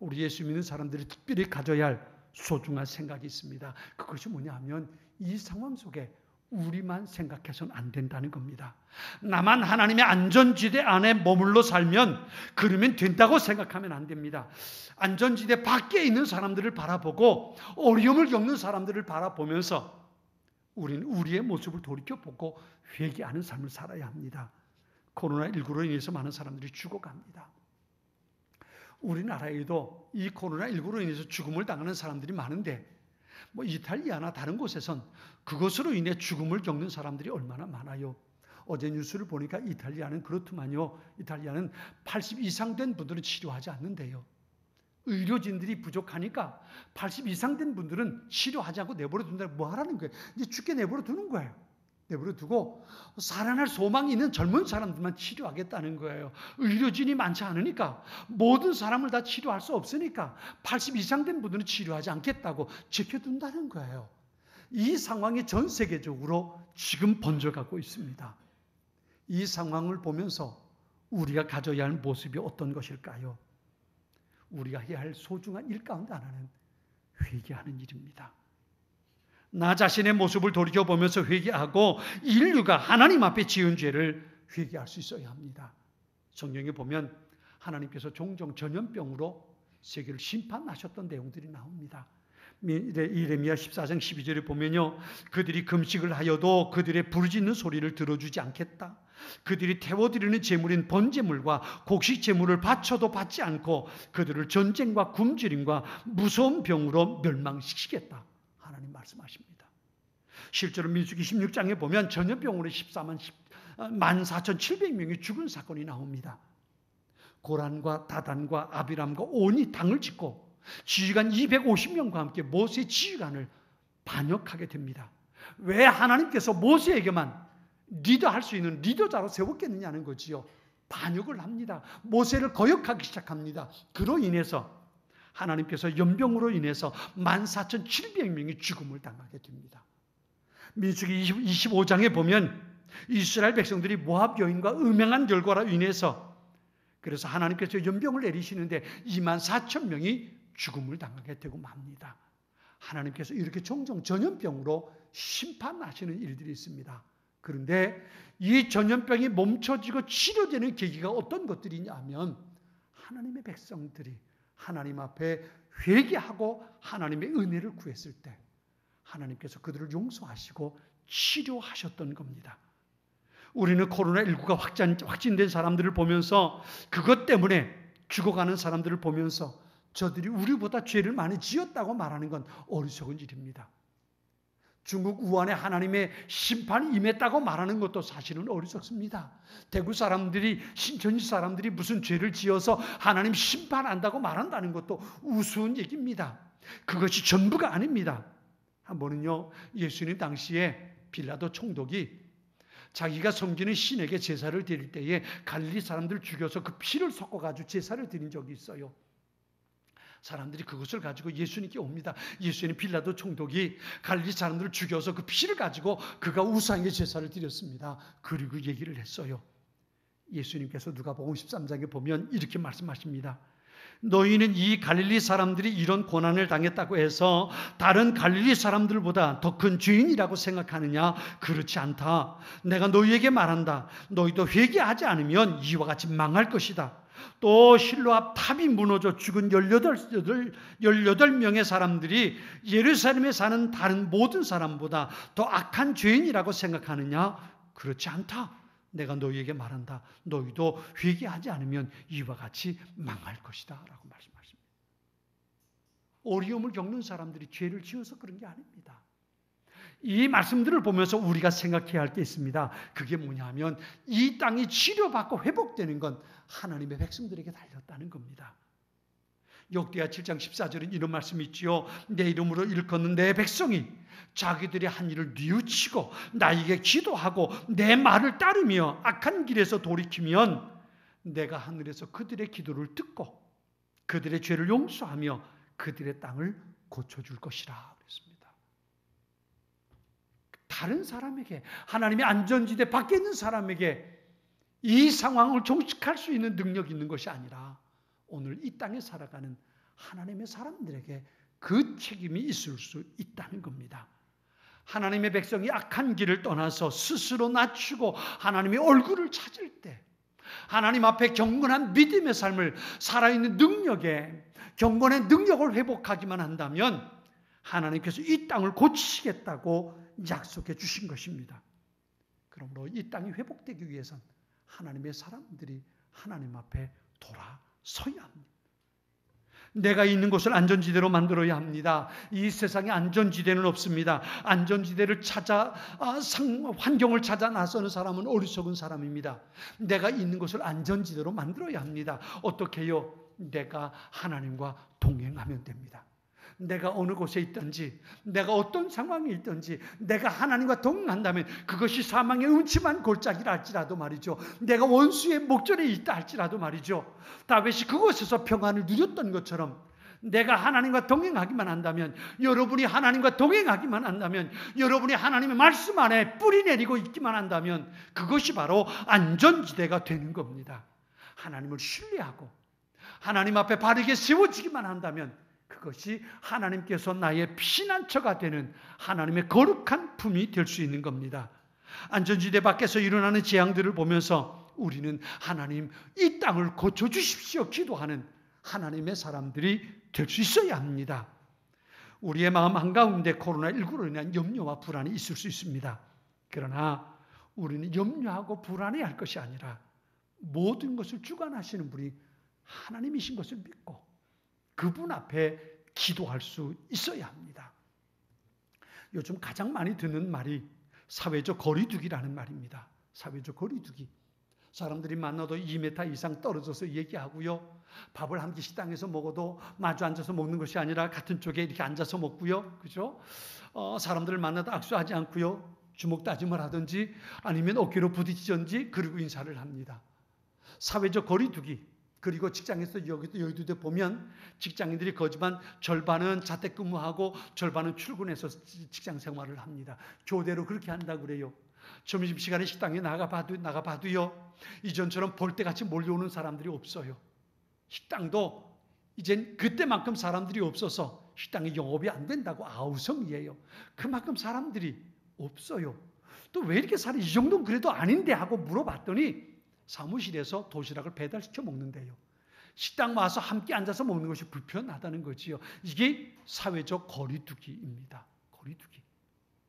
우리 예수 믿는 사람들이 특별히 가져야 할 소중한 생각이 있습니다. 그것이 뭐냐면 이 상황 속에 우리만 생각해서는 안 된다는 겁니다. 나만 하나님의 안전지대 안에 머물러 살면 그러면 된다고 생각하면 안 됩니다. 안전지대 밖에 있는 사람들을 바라보고 어려움을 겪는 사람들을 바라보면서 우리는 우리의 모습을 돌이켜보고 회개하는 삶을 살아야 합니다. 코로나19로 인해서 많은 사람들이 죽어갑니다. 우리나라에도 이 코로나19로 인해서 죽음을 당하는 사람들이 많은데 이탈리아나 다른 곳에선 그것으로 인해 죽음을 겪는 사람들이 얼마나 많아요. 어제 뉴스를 보니까 이탈리아는 그렇더만요. 이탈리아는 80 이상 된 분들은 치료하지 않는데요. 의료진들이 부족하니까 80 이상 된 분들은 치료하지 않고 내버려 둔다. 뭐 하라는 거예요? 이제 죽게 내버려 두는 거예요. 내버려 두고 살아날 소망이 있는 젊은 사람들만 치료하겠다는 거예요. 의료진이 많지 않으니까 모든 사람을 다 치료할 수 없으니까 80 이상 된 분들은 치료하지 않겠다고 지켜둔다는 거예요. 이 상황이 전 세계적으로 지금 번져가고 있습니다. 이 상황을 보면서 우리가 가져야 할 모습이 어떤 것일까요? 우리가 해야 할 소중한 일 가운데 하나는 회개하는 일입니다. 나 자신의 모습을 돌이켜보면서 회개하고 인류가 하나님 앞에 지은 죄를 회개할 수 있어야 합니다. 성경에 보면 하나님께서 종종 전염병으로 세계를 심판하셨던 내용들이 나옵니다. 이레미야 14장 12절에 보면요, 그들이 금식을 하여도 그들의 부르짖는 소리를 들어주지 않겠다. 그들이 태워드리는 제물인 번제물과 곡식 제물을 바쳐도 받지 않고 그들을 전쟁과 굶주림과 무서운 병으로 멸망시키겠다. 하나님 말씀하십니다. 실제로 민수기 16장에 보면 전염병으로 14,700명이 죽은 사건이 나옵니다. 고란과 다단과 아비람과 온이 당을 짓고 지휘관 250명과 함께 모세의 지휘관을 반역하게 됩니다. 왜 하나님께서 모세에게만 리더할 수 있는 리더자로 세웠겠느냐는 거지요. 반역을 합니다. 모세를 거역하기 시작합니다. 그로 인해서 하나님께서 연병으로 인해서 14,700명이 죽음을 당하게 됩니다. 민수기 25장에 보면 이스라엘 백성들이 모압 여인과 음행한 결과로 인해서 그래서 하나님께서 연병을 내리시는데 24,000명이 죽음을 당하게 되고 맙니다. 하나님께서 이렇게 종종 전염병으로 심판하시는 일들이 있습니다. 그런데 이 전염병이 멈춰지고 치료되는 계기가 어떤 것들이냐 하면 하나님의 백성들이 하나님 앞에 회개하고 하나님의 은혜를 구했을 때 하나님께서 그들을 용서하시고 치료하셨던 겁니다. 우리는 코로나19가 확진된 사람들을 보면서 그것 때문에 죽어가는 사람들을 보면서 저들이 우리보다 죄를 많이 지었다고 말하는 건 어리석은 일입니다. 중국 우한에 하나님의 심판이 임했다고 말하는 것도 사실은 어리석습니다. 대구 사람들이, 신천지 사람들이 무슨 죄를 지어서 하나님 심판한다고 말한다는 것도 우스운 얘기입니다. 그것이 전부가 아닙니다. 한 번은요, 예수님 당시에 빌라도 총독이 자기가 섬기는 신에게 제사를 드릴 때에 갈릴리 사람들 죽여서 그 피를 섞어가지고 제사를 드린 적이 있어요. 사람들이 그것을 가지고 예수님께 옵니다. 예수님 빌라도 총독이 갈릴리 사람들을 죽여서 그 피를 가지고 그가 우상에게 제사를 드렸습니다. 그리고 얘기를 했어요. 예수님께서 누가복음 13장에 보면 이렇게 말씀하십니다. 너희는 이 갈릴리 사람들이 이런 고난을 당했다고 해서 다른 갈릴리 사람들보다 더 큰 죄인이라고 생각하느냐? 그렇지 않다. 내가 너희에게 말한다. 너희도 회개하지 않으면 이와 같이 망할 것이다. 또 실로 앞 탑이 무너져 죽은 18명의 사람들이 예루살렘에 사는 다른 모든 사람보다 더 악한 죄인이라고 생각하느냐? 그렇지 않다. 내가 너희에게 말한다. 너희도 회개하지 않으면 이와 같이 망할 것이다 라고 말씀하십니다. 어려움을 겪는 사람들이 죄를 지어서 그런 게 아닙니다. 이 말씀들을 보면서 우리가 생각해야 할 게 있습니다. 그게 뭐냐면 이 땅이 치료받고 회복되는 건 하나님의 백성들에게 달렸다는 겁니다. 역대하 7장 14절에 이런 말씀이 있지요. 내 이름으로 일컫는 내 백성이 자기들이 한 일을 뉘우치고 나에게 기도하고 내 말을 따르며 악한 길에서 돌이키면 내가 하늘에서 그들의 기도를 듣고 그들의 죄를 용서하며 그들의 땅을 고쳐줄 것이라 그랬습니다. 다른 사람에게, 하나님의 안전지대 밖에 있는 사람에게 이 상황을 종식할 수 있는 능력이 있는 것이 아니라 오늘 이 땅에 살아가는 하나님의 사람들에게 그 책임이 있을 수 있다는 겁니다. 하나님의 백성이 악한 길을 떠나서 스스로 낮추고 하나님의 얼굴을 찾을 때, 하나님 앞에 경건한 믿음의 삶을 살아있는 능력에, 경건의 능력을 회복하기만 한다면 하나님께서 이 땅을 고치시겠다고 약속해 주신 것입니다. 그러므로 이 땅이 회복되기 위해서는 하나님의 사람들이 하나님 앞에 돌아서야 합니다. 내가 있는 곳을 안전지대로 만들어야 합니다. 이 세상에 안전지대는 없습니다. 안전지대를 찾아 환경을 찾아 나서는 사람은 어리석은 사람입니다. 내가 있는 곳을 안전지대로 만들어야 합니다. 어떻게 해요? 내가 하나님과 동행하면 됩니다. 내가 어느 곳에 있든지, 내가 어떤 상황에 있든지 내가 하나님과 동행한다면 그것이 사망의 음침한 골짜기라 할지라도 말이죠, 내가 원수의 목전에 있다 할지라도 말이죠, 다윗이 그곳에서 평안을 누렸던 것처럼 내가 하나님과 동행하기만 한다면, 여러분이 하나님과 동행하기만 한다면, 여러분이 하나님의 말씀 안에 뿌리 내리고 있기만 한다면 그것이 바로 안전지대가 되는 겁니다. 하나님을 신뢰하고 하나님 앞에 바르게 세워지기만 한다면 그것이 하나님께서 나의 피난처가 되는 하나님의 거룩한 품이 될 수 있는 겁니다. 안전지대 밖에서 일어나는 재앙들을 보면서 우리는 하나님, 이 땅을 고쳐주십시오 기도하는 하나님의 사람들이 될 수 있어야 합니다. 우리의 마음 한가운데 코로나19로 인한 염려와 불안이 있을 수 있습니다. 그러나 우리는 염려하고 불안해할 것이 아니라 모든 것을 주관하시는 분이 하나님이신 것을 믿고 그분 앞에 기도할 수 있어야 합니다. 요즘 가장 많이 듣는 말이 사회적 거리두기라는 말입니다. 사회적 거리두기. 사람들이 만나도 2m 이상 떨어져서 얘기하고요. 밥을 한 끼 식당에서 먹어도 마주 앉아서 먹는 것이 아니라 같은 쪽에 이렇게 앉아서 먹고요. 그죠? 사람들을 만나도 악수하지 않고요. 주먹 다짐을 하든지 아니면 어깨로 부딪히든지 그리고 인사를 합니다. 사회적 거리두기. 그리고 직장에서 여의도에 보면 직장인들이 거지만 절반은 자택근무하고 절반은 출근해서 직장 생활을 합니다. 교대로 그렇게 한다고 그래요. 점심시간에 식당에 나가봐도요. 이전처럼 볼때같이 몰려오는 사람들이 없어요. 식당도 이젠 그때만큼 사람들이 없어서 식당이 영업이 안 된다고 아우성이에요. 그만큼 사람들이 없어요. 또 왜 이렇게 살이 이 정도는 그래도 아닌데 하고 물어봤더니 사무실에서 도시락을 배달시켜 먹는데요. 식당 와서 함께 앉아서 먹는 것이 불편하다는 거지요. 이게 사회적 거리두기입니다. 거리두기.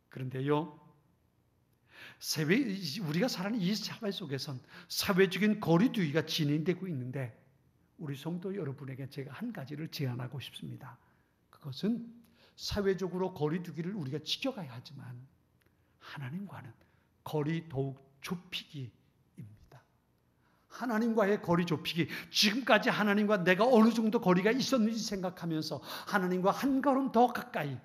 그런데요, 우리가 사는 이 사회 속에선 사회적인 거리두기가 진행되고 있는데 우리 성도 여러분에게 제가 한 가지를 제안하고 싶습니다. 그것은 사회적으로 거리두기를 우리가 지켜가야 하지만 하나님과는 거리 더욱 좁히기. 하나님과의 거리 좁히기. 지금까지 하나님과 내가 어느 정도 거리가 있었는지 생각하면서 하나님과 한 걸음 더 가까이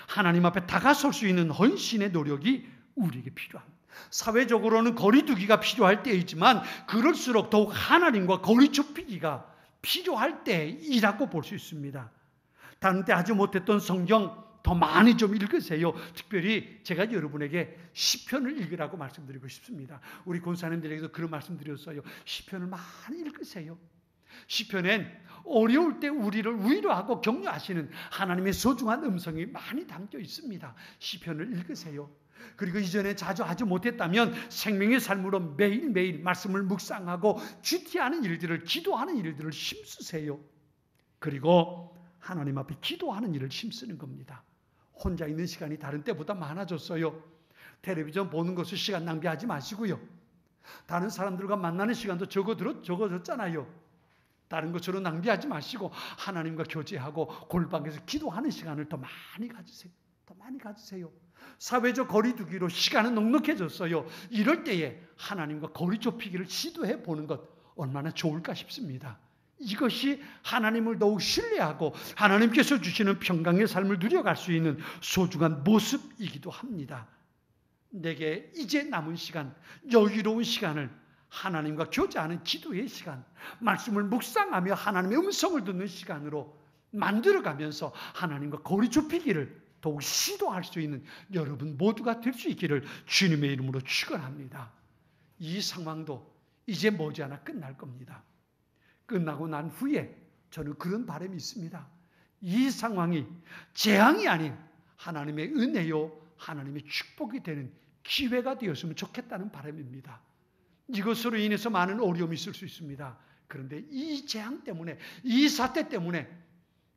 하나님 앞에 다가설 수 있는 헌신의 노력이 우리에게 필요합니다. 사회적으로는 거리두기가 필요할 때이지만 그럴수록 더욱 하나님과 거리 좁히기가 필요할 때이라고 볼 수 있습니다. 다른 때 하지 못했던 성경 더 많이 좀 읽으세요. 특별히 제가 여러분에게 시편을 읽으라고 말씀드리고 싶습니다. 우리 권사님들에게도 그런 말씀드렸어요. 시편을 많이 읽으세요. 시편엔 어려울 때 우리를 위로하고 격려하시는 하나님의 소중한 음성이 많이 담겨 있습니다. 시편을 읽으세요. 그리고 이전에 자주 하지 못했다면 생명의 삶으로 매일매일 말씀을 묵상하고 GT하는 일들을, 기도하는 일들을 힘쓰세요. 그리고 하나님 앞에 기도하는 일을 힘쓰는 겁니다. 혼자 있는 시간이 다른 때보다 많아졌어요. 텔레비전 보는 것을 시간 낭비하지 마시고요. 다른 사람들과 만나는 시간도 적어졌잖아요. 다른 것으로 낭비하지 마시고 하나님과 교제하고 골방에서 기도하는 시간을 더 많이 가지세요. 더 많이 가지세요. 사회적 거리두기로 시간은 넉넉해졌어요. 이럴 때에 하나님과 거리 좁히기를 시도해 보는 것 얼마나 좋을까 싶습니다. 이것이 하나님을 더욱 신뢰하고 하나님께서 주시는 평강의 삶을 누려갈 수 있는 소중한 모습이기도 합니다. 내게 이제 남은 시간, 여유로운 시간을 하나님과 교제하는 기도의 시간, 말씀을 묵상하며 하나님의 음성을 듣는 시간으로 만들어가면서 하나님과 거리 좁히기를 더욱 시도할 수 있는 여러분 모두가 될 수 있기를 주님의 이름으로 축원합니다. 이 상황도 이제 머지않아 끝날 겁니다. 끝나고 난 후에 저는 그런 바람이 있습니다. 이 상황이 재앙이 아닌 하나님의 은혜요, 하나님의 축복이 되는 기회가 되었으면 좋겠다는 바람입니다. 이것으로 인해서 많은 어려움이 있을 수 있습니다. 그런데 이 재앙 때문에, 이 사태 때문에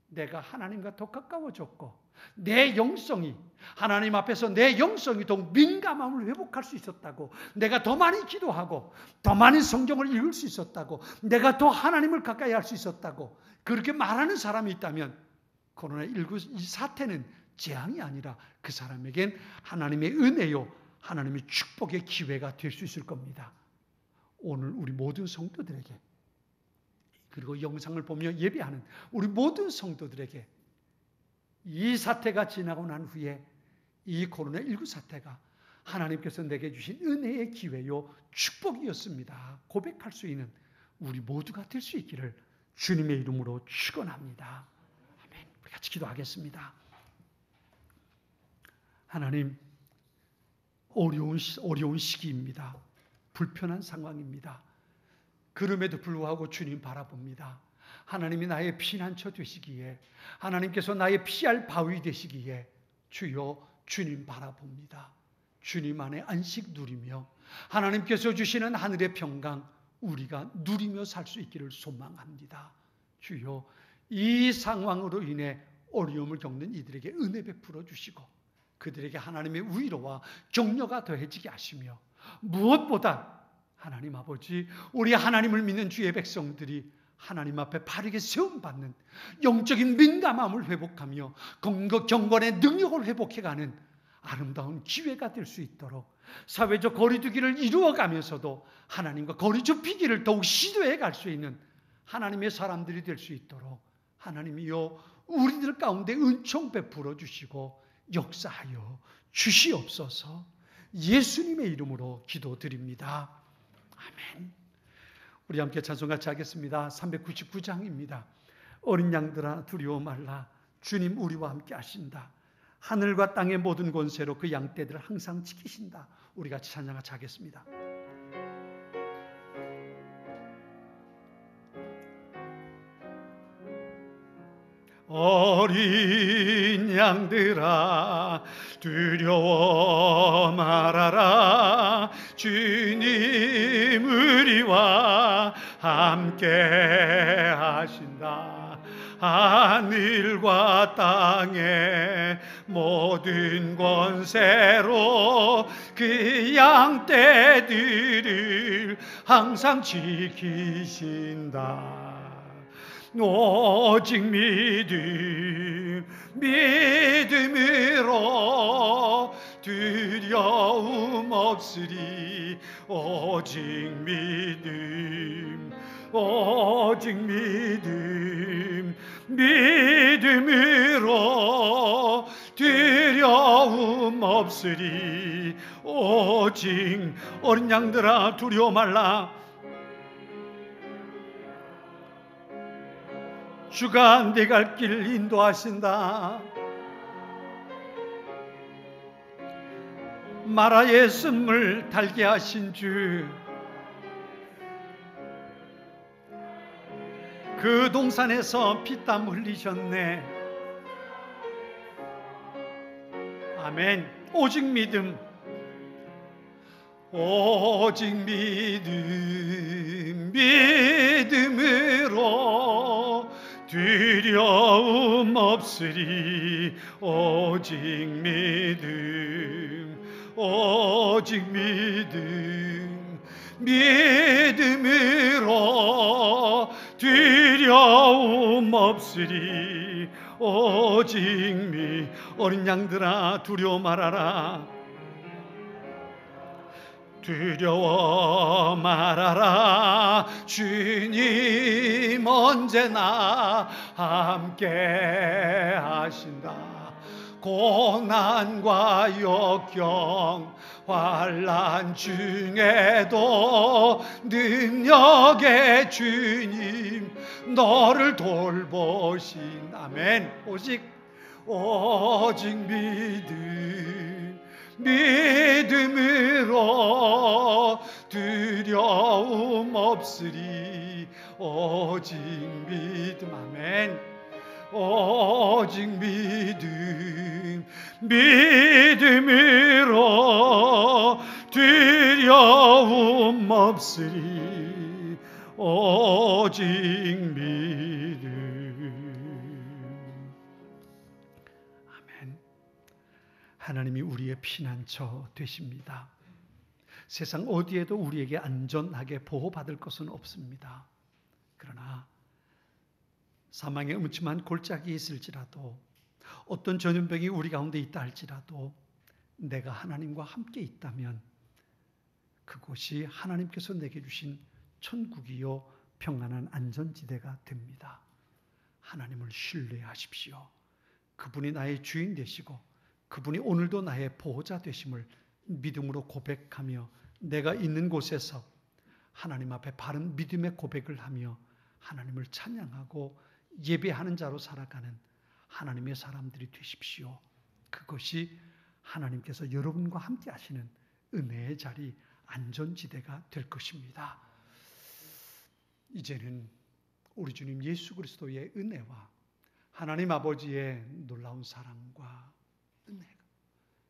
내가 하나님과 더 가까워졌고 내 영성이, 하나님 앞에서 내 영성이 더욱 민감함을 회복할 수 있었다고, 내가 더 많이 기도하고 더 많은 성경을 읽을 수 있었다고, 내가 더 하나님을 가까이 할 수 있었다고 그렇게 말하는 사람이 있다면 코로나19 이 사태는 재앙이 아니라 그 사람에겐 하나님의 은혜요, 하나님의 축복의 기회가 될 수 있을 겁니다. 오늘 우리 모든 성도들에게, 그리고 영상을 보며 예배하는 우리 모든 성도들에게 이 사태가 지나고 난 후에 이 코로나19 사태가 하나님께서 내게 주신 은혜의 기회요, 축복이었습니다 고백할 수 있는 우리 모두가 될 수 있기를 주님의 이름으로 축원합니다. 아멘. 우리 같이 기도하겠습니다. 하나님, 어려운 시기입니다. 불편한 상황입니다. 그럼에도 불구하고 주님 바라봅니다. 하나님이 나의 피난처 되시기에, 하나님께서 나의 피할 바위 되시기에 주여 주님 바라봅니다. 주님 안에 안식 누리며 하나님께서 주시는 하늘의 평강 우리가 누리며 살 수 있기를 소망합니다. 주여, 이 상황으로 인해 어려움을 겪는 이들에게 은혜 베풀어 주시고 그들에게 하나님의 위로와 격려가 더해지게 하시며, 무엇보다 하나님 아버지, 우리 하나님을 믿는 주의 백성들이 하나님 앞에 바르게 세움받는 영적인 민감함을 회복하며 경건의 능력을 회복해가는 아름다운 기회가 될 수 있도록, 사회적 거리두기를 이루어가면서도 하나님과 거리 좁히기를 더욱 시도해 갈 수 있는 하나님의 사람들이 될 수 있도록 하나님이여 우리들 가운데 은총 베풀어 주시고 역사하여 주시옵소서. 예수님의 이름으로 기도드립니다. 아멘. 우리 함께 찬송 같이 하겠습니다. 399장입니다. 어린 양들아 두려워 말라, 주님 우리와 함께 하신다. 하늘과 땅의 모든 권세로 그 양떼들을 항상 지키신다. 우리 같이 찬양 같이 하겠습니다. 어린 양들아 두려워 말아라, 주님 우리와 함께 하신다. 하늘과 땅의 모든 권세로 그 양떼들을 항상 지키신다. 오직 믿음으로 두려움 없으리. 오직 믿음으로 두려움 없으리. 오직 어린 양들아 두려워 말라, 주가 내 갈 길 인도하신다. 마라의 쓴물 달게 하신 주, 그 동산에서 피땀 흘리셨네. 아멘. 오직 믿음으로 두려움 없으리. 오직 믿음으로 두려움 없으리. 오직 어린 양들아 두려워 말아라, 두려워 말아라, 주님 언제나 함께 하신다. 고난과 역경 환난 중에도 능력의 주님 너를 돌보신. 아멘. 오직 믿음으로 두려움 없으리. 오직 믿음. 아멘. 오직 믿음으로 두려움 없으리. 오직 믿음. 아멘. 하나님이 우리의 피난처 되십니다. 세상 어디에도 우리에게 안전하게 보호받을 것은 없습니다. 그러나 사망의 음침한 골짜기에 있을지라도, 어떤 전염병이 우리 가운데 있다 할지라도 내가 하나님과 함께 있다면 그곳이 하나님께서 내게 주신 천국이요 평안한 안전지대가 됩니다. 하나님을 신뢰하십시오. 그분이 나의 주인 되시고 그분이 오늘도 나의 보호자 되심을 믿음으로 고백하며 내가 있는 곳에서 하나님 앞에 바른 믿음의 고백을 하며 하나님을 찬양하고 예배하는 자로 살아가는 하나님의 사람들이 되십시오. 그것이 하나님께서 여러분과 함께 하시는 은혜의 자리, 안전지대가 될 것입니다. 이제는 우리 주님 예수 그리스도의 은혜와 하나님 아버지의 놀라운 사랑과 은혜가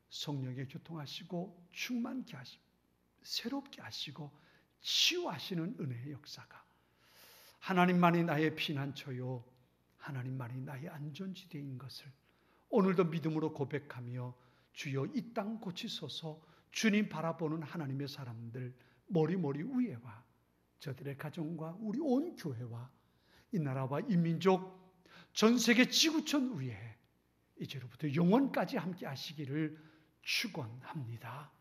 성령에 교통하시고 충만케 하시고 새롭게 하시고 치유하시는 은혜의 역사가, 하나님만이 나의 피난처요 하나님만이 나의 안전지대인 것을 오늘도 믿음으로 고백하며 주여 이 땅 고치소서, 주님 바라보는 하나님의 사람들 머리머리 위에와 저들의 가정과 우리 온 교회와 이 나라와 이 민족 전 세계 지구촌 위에 이제로부터 영원까지 함께 하시기를 축원합니다.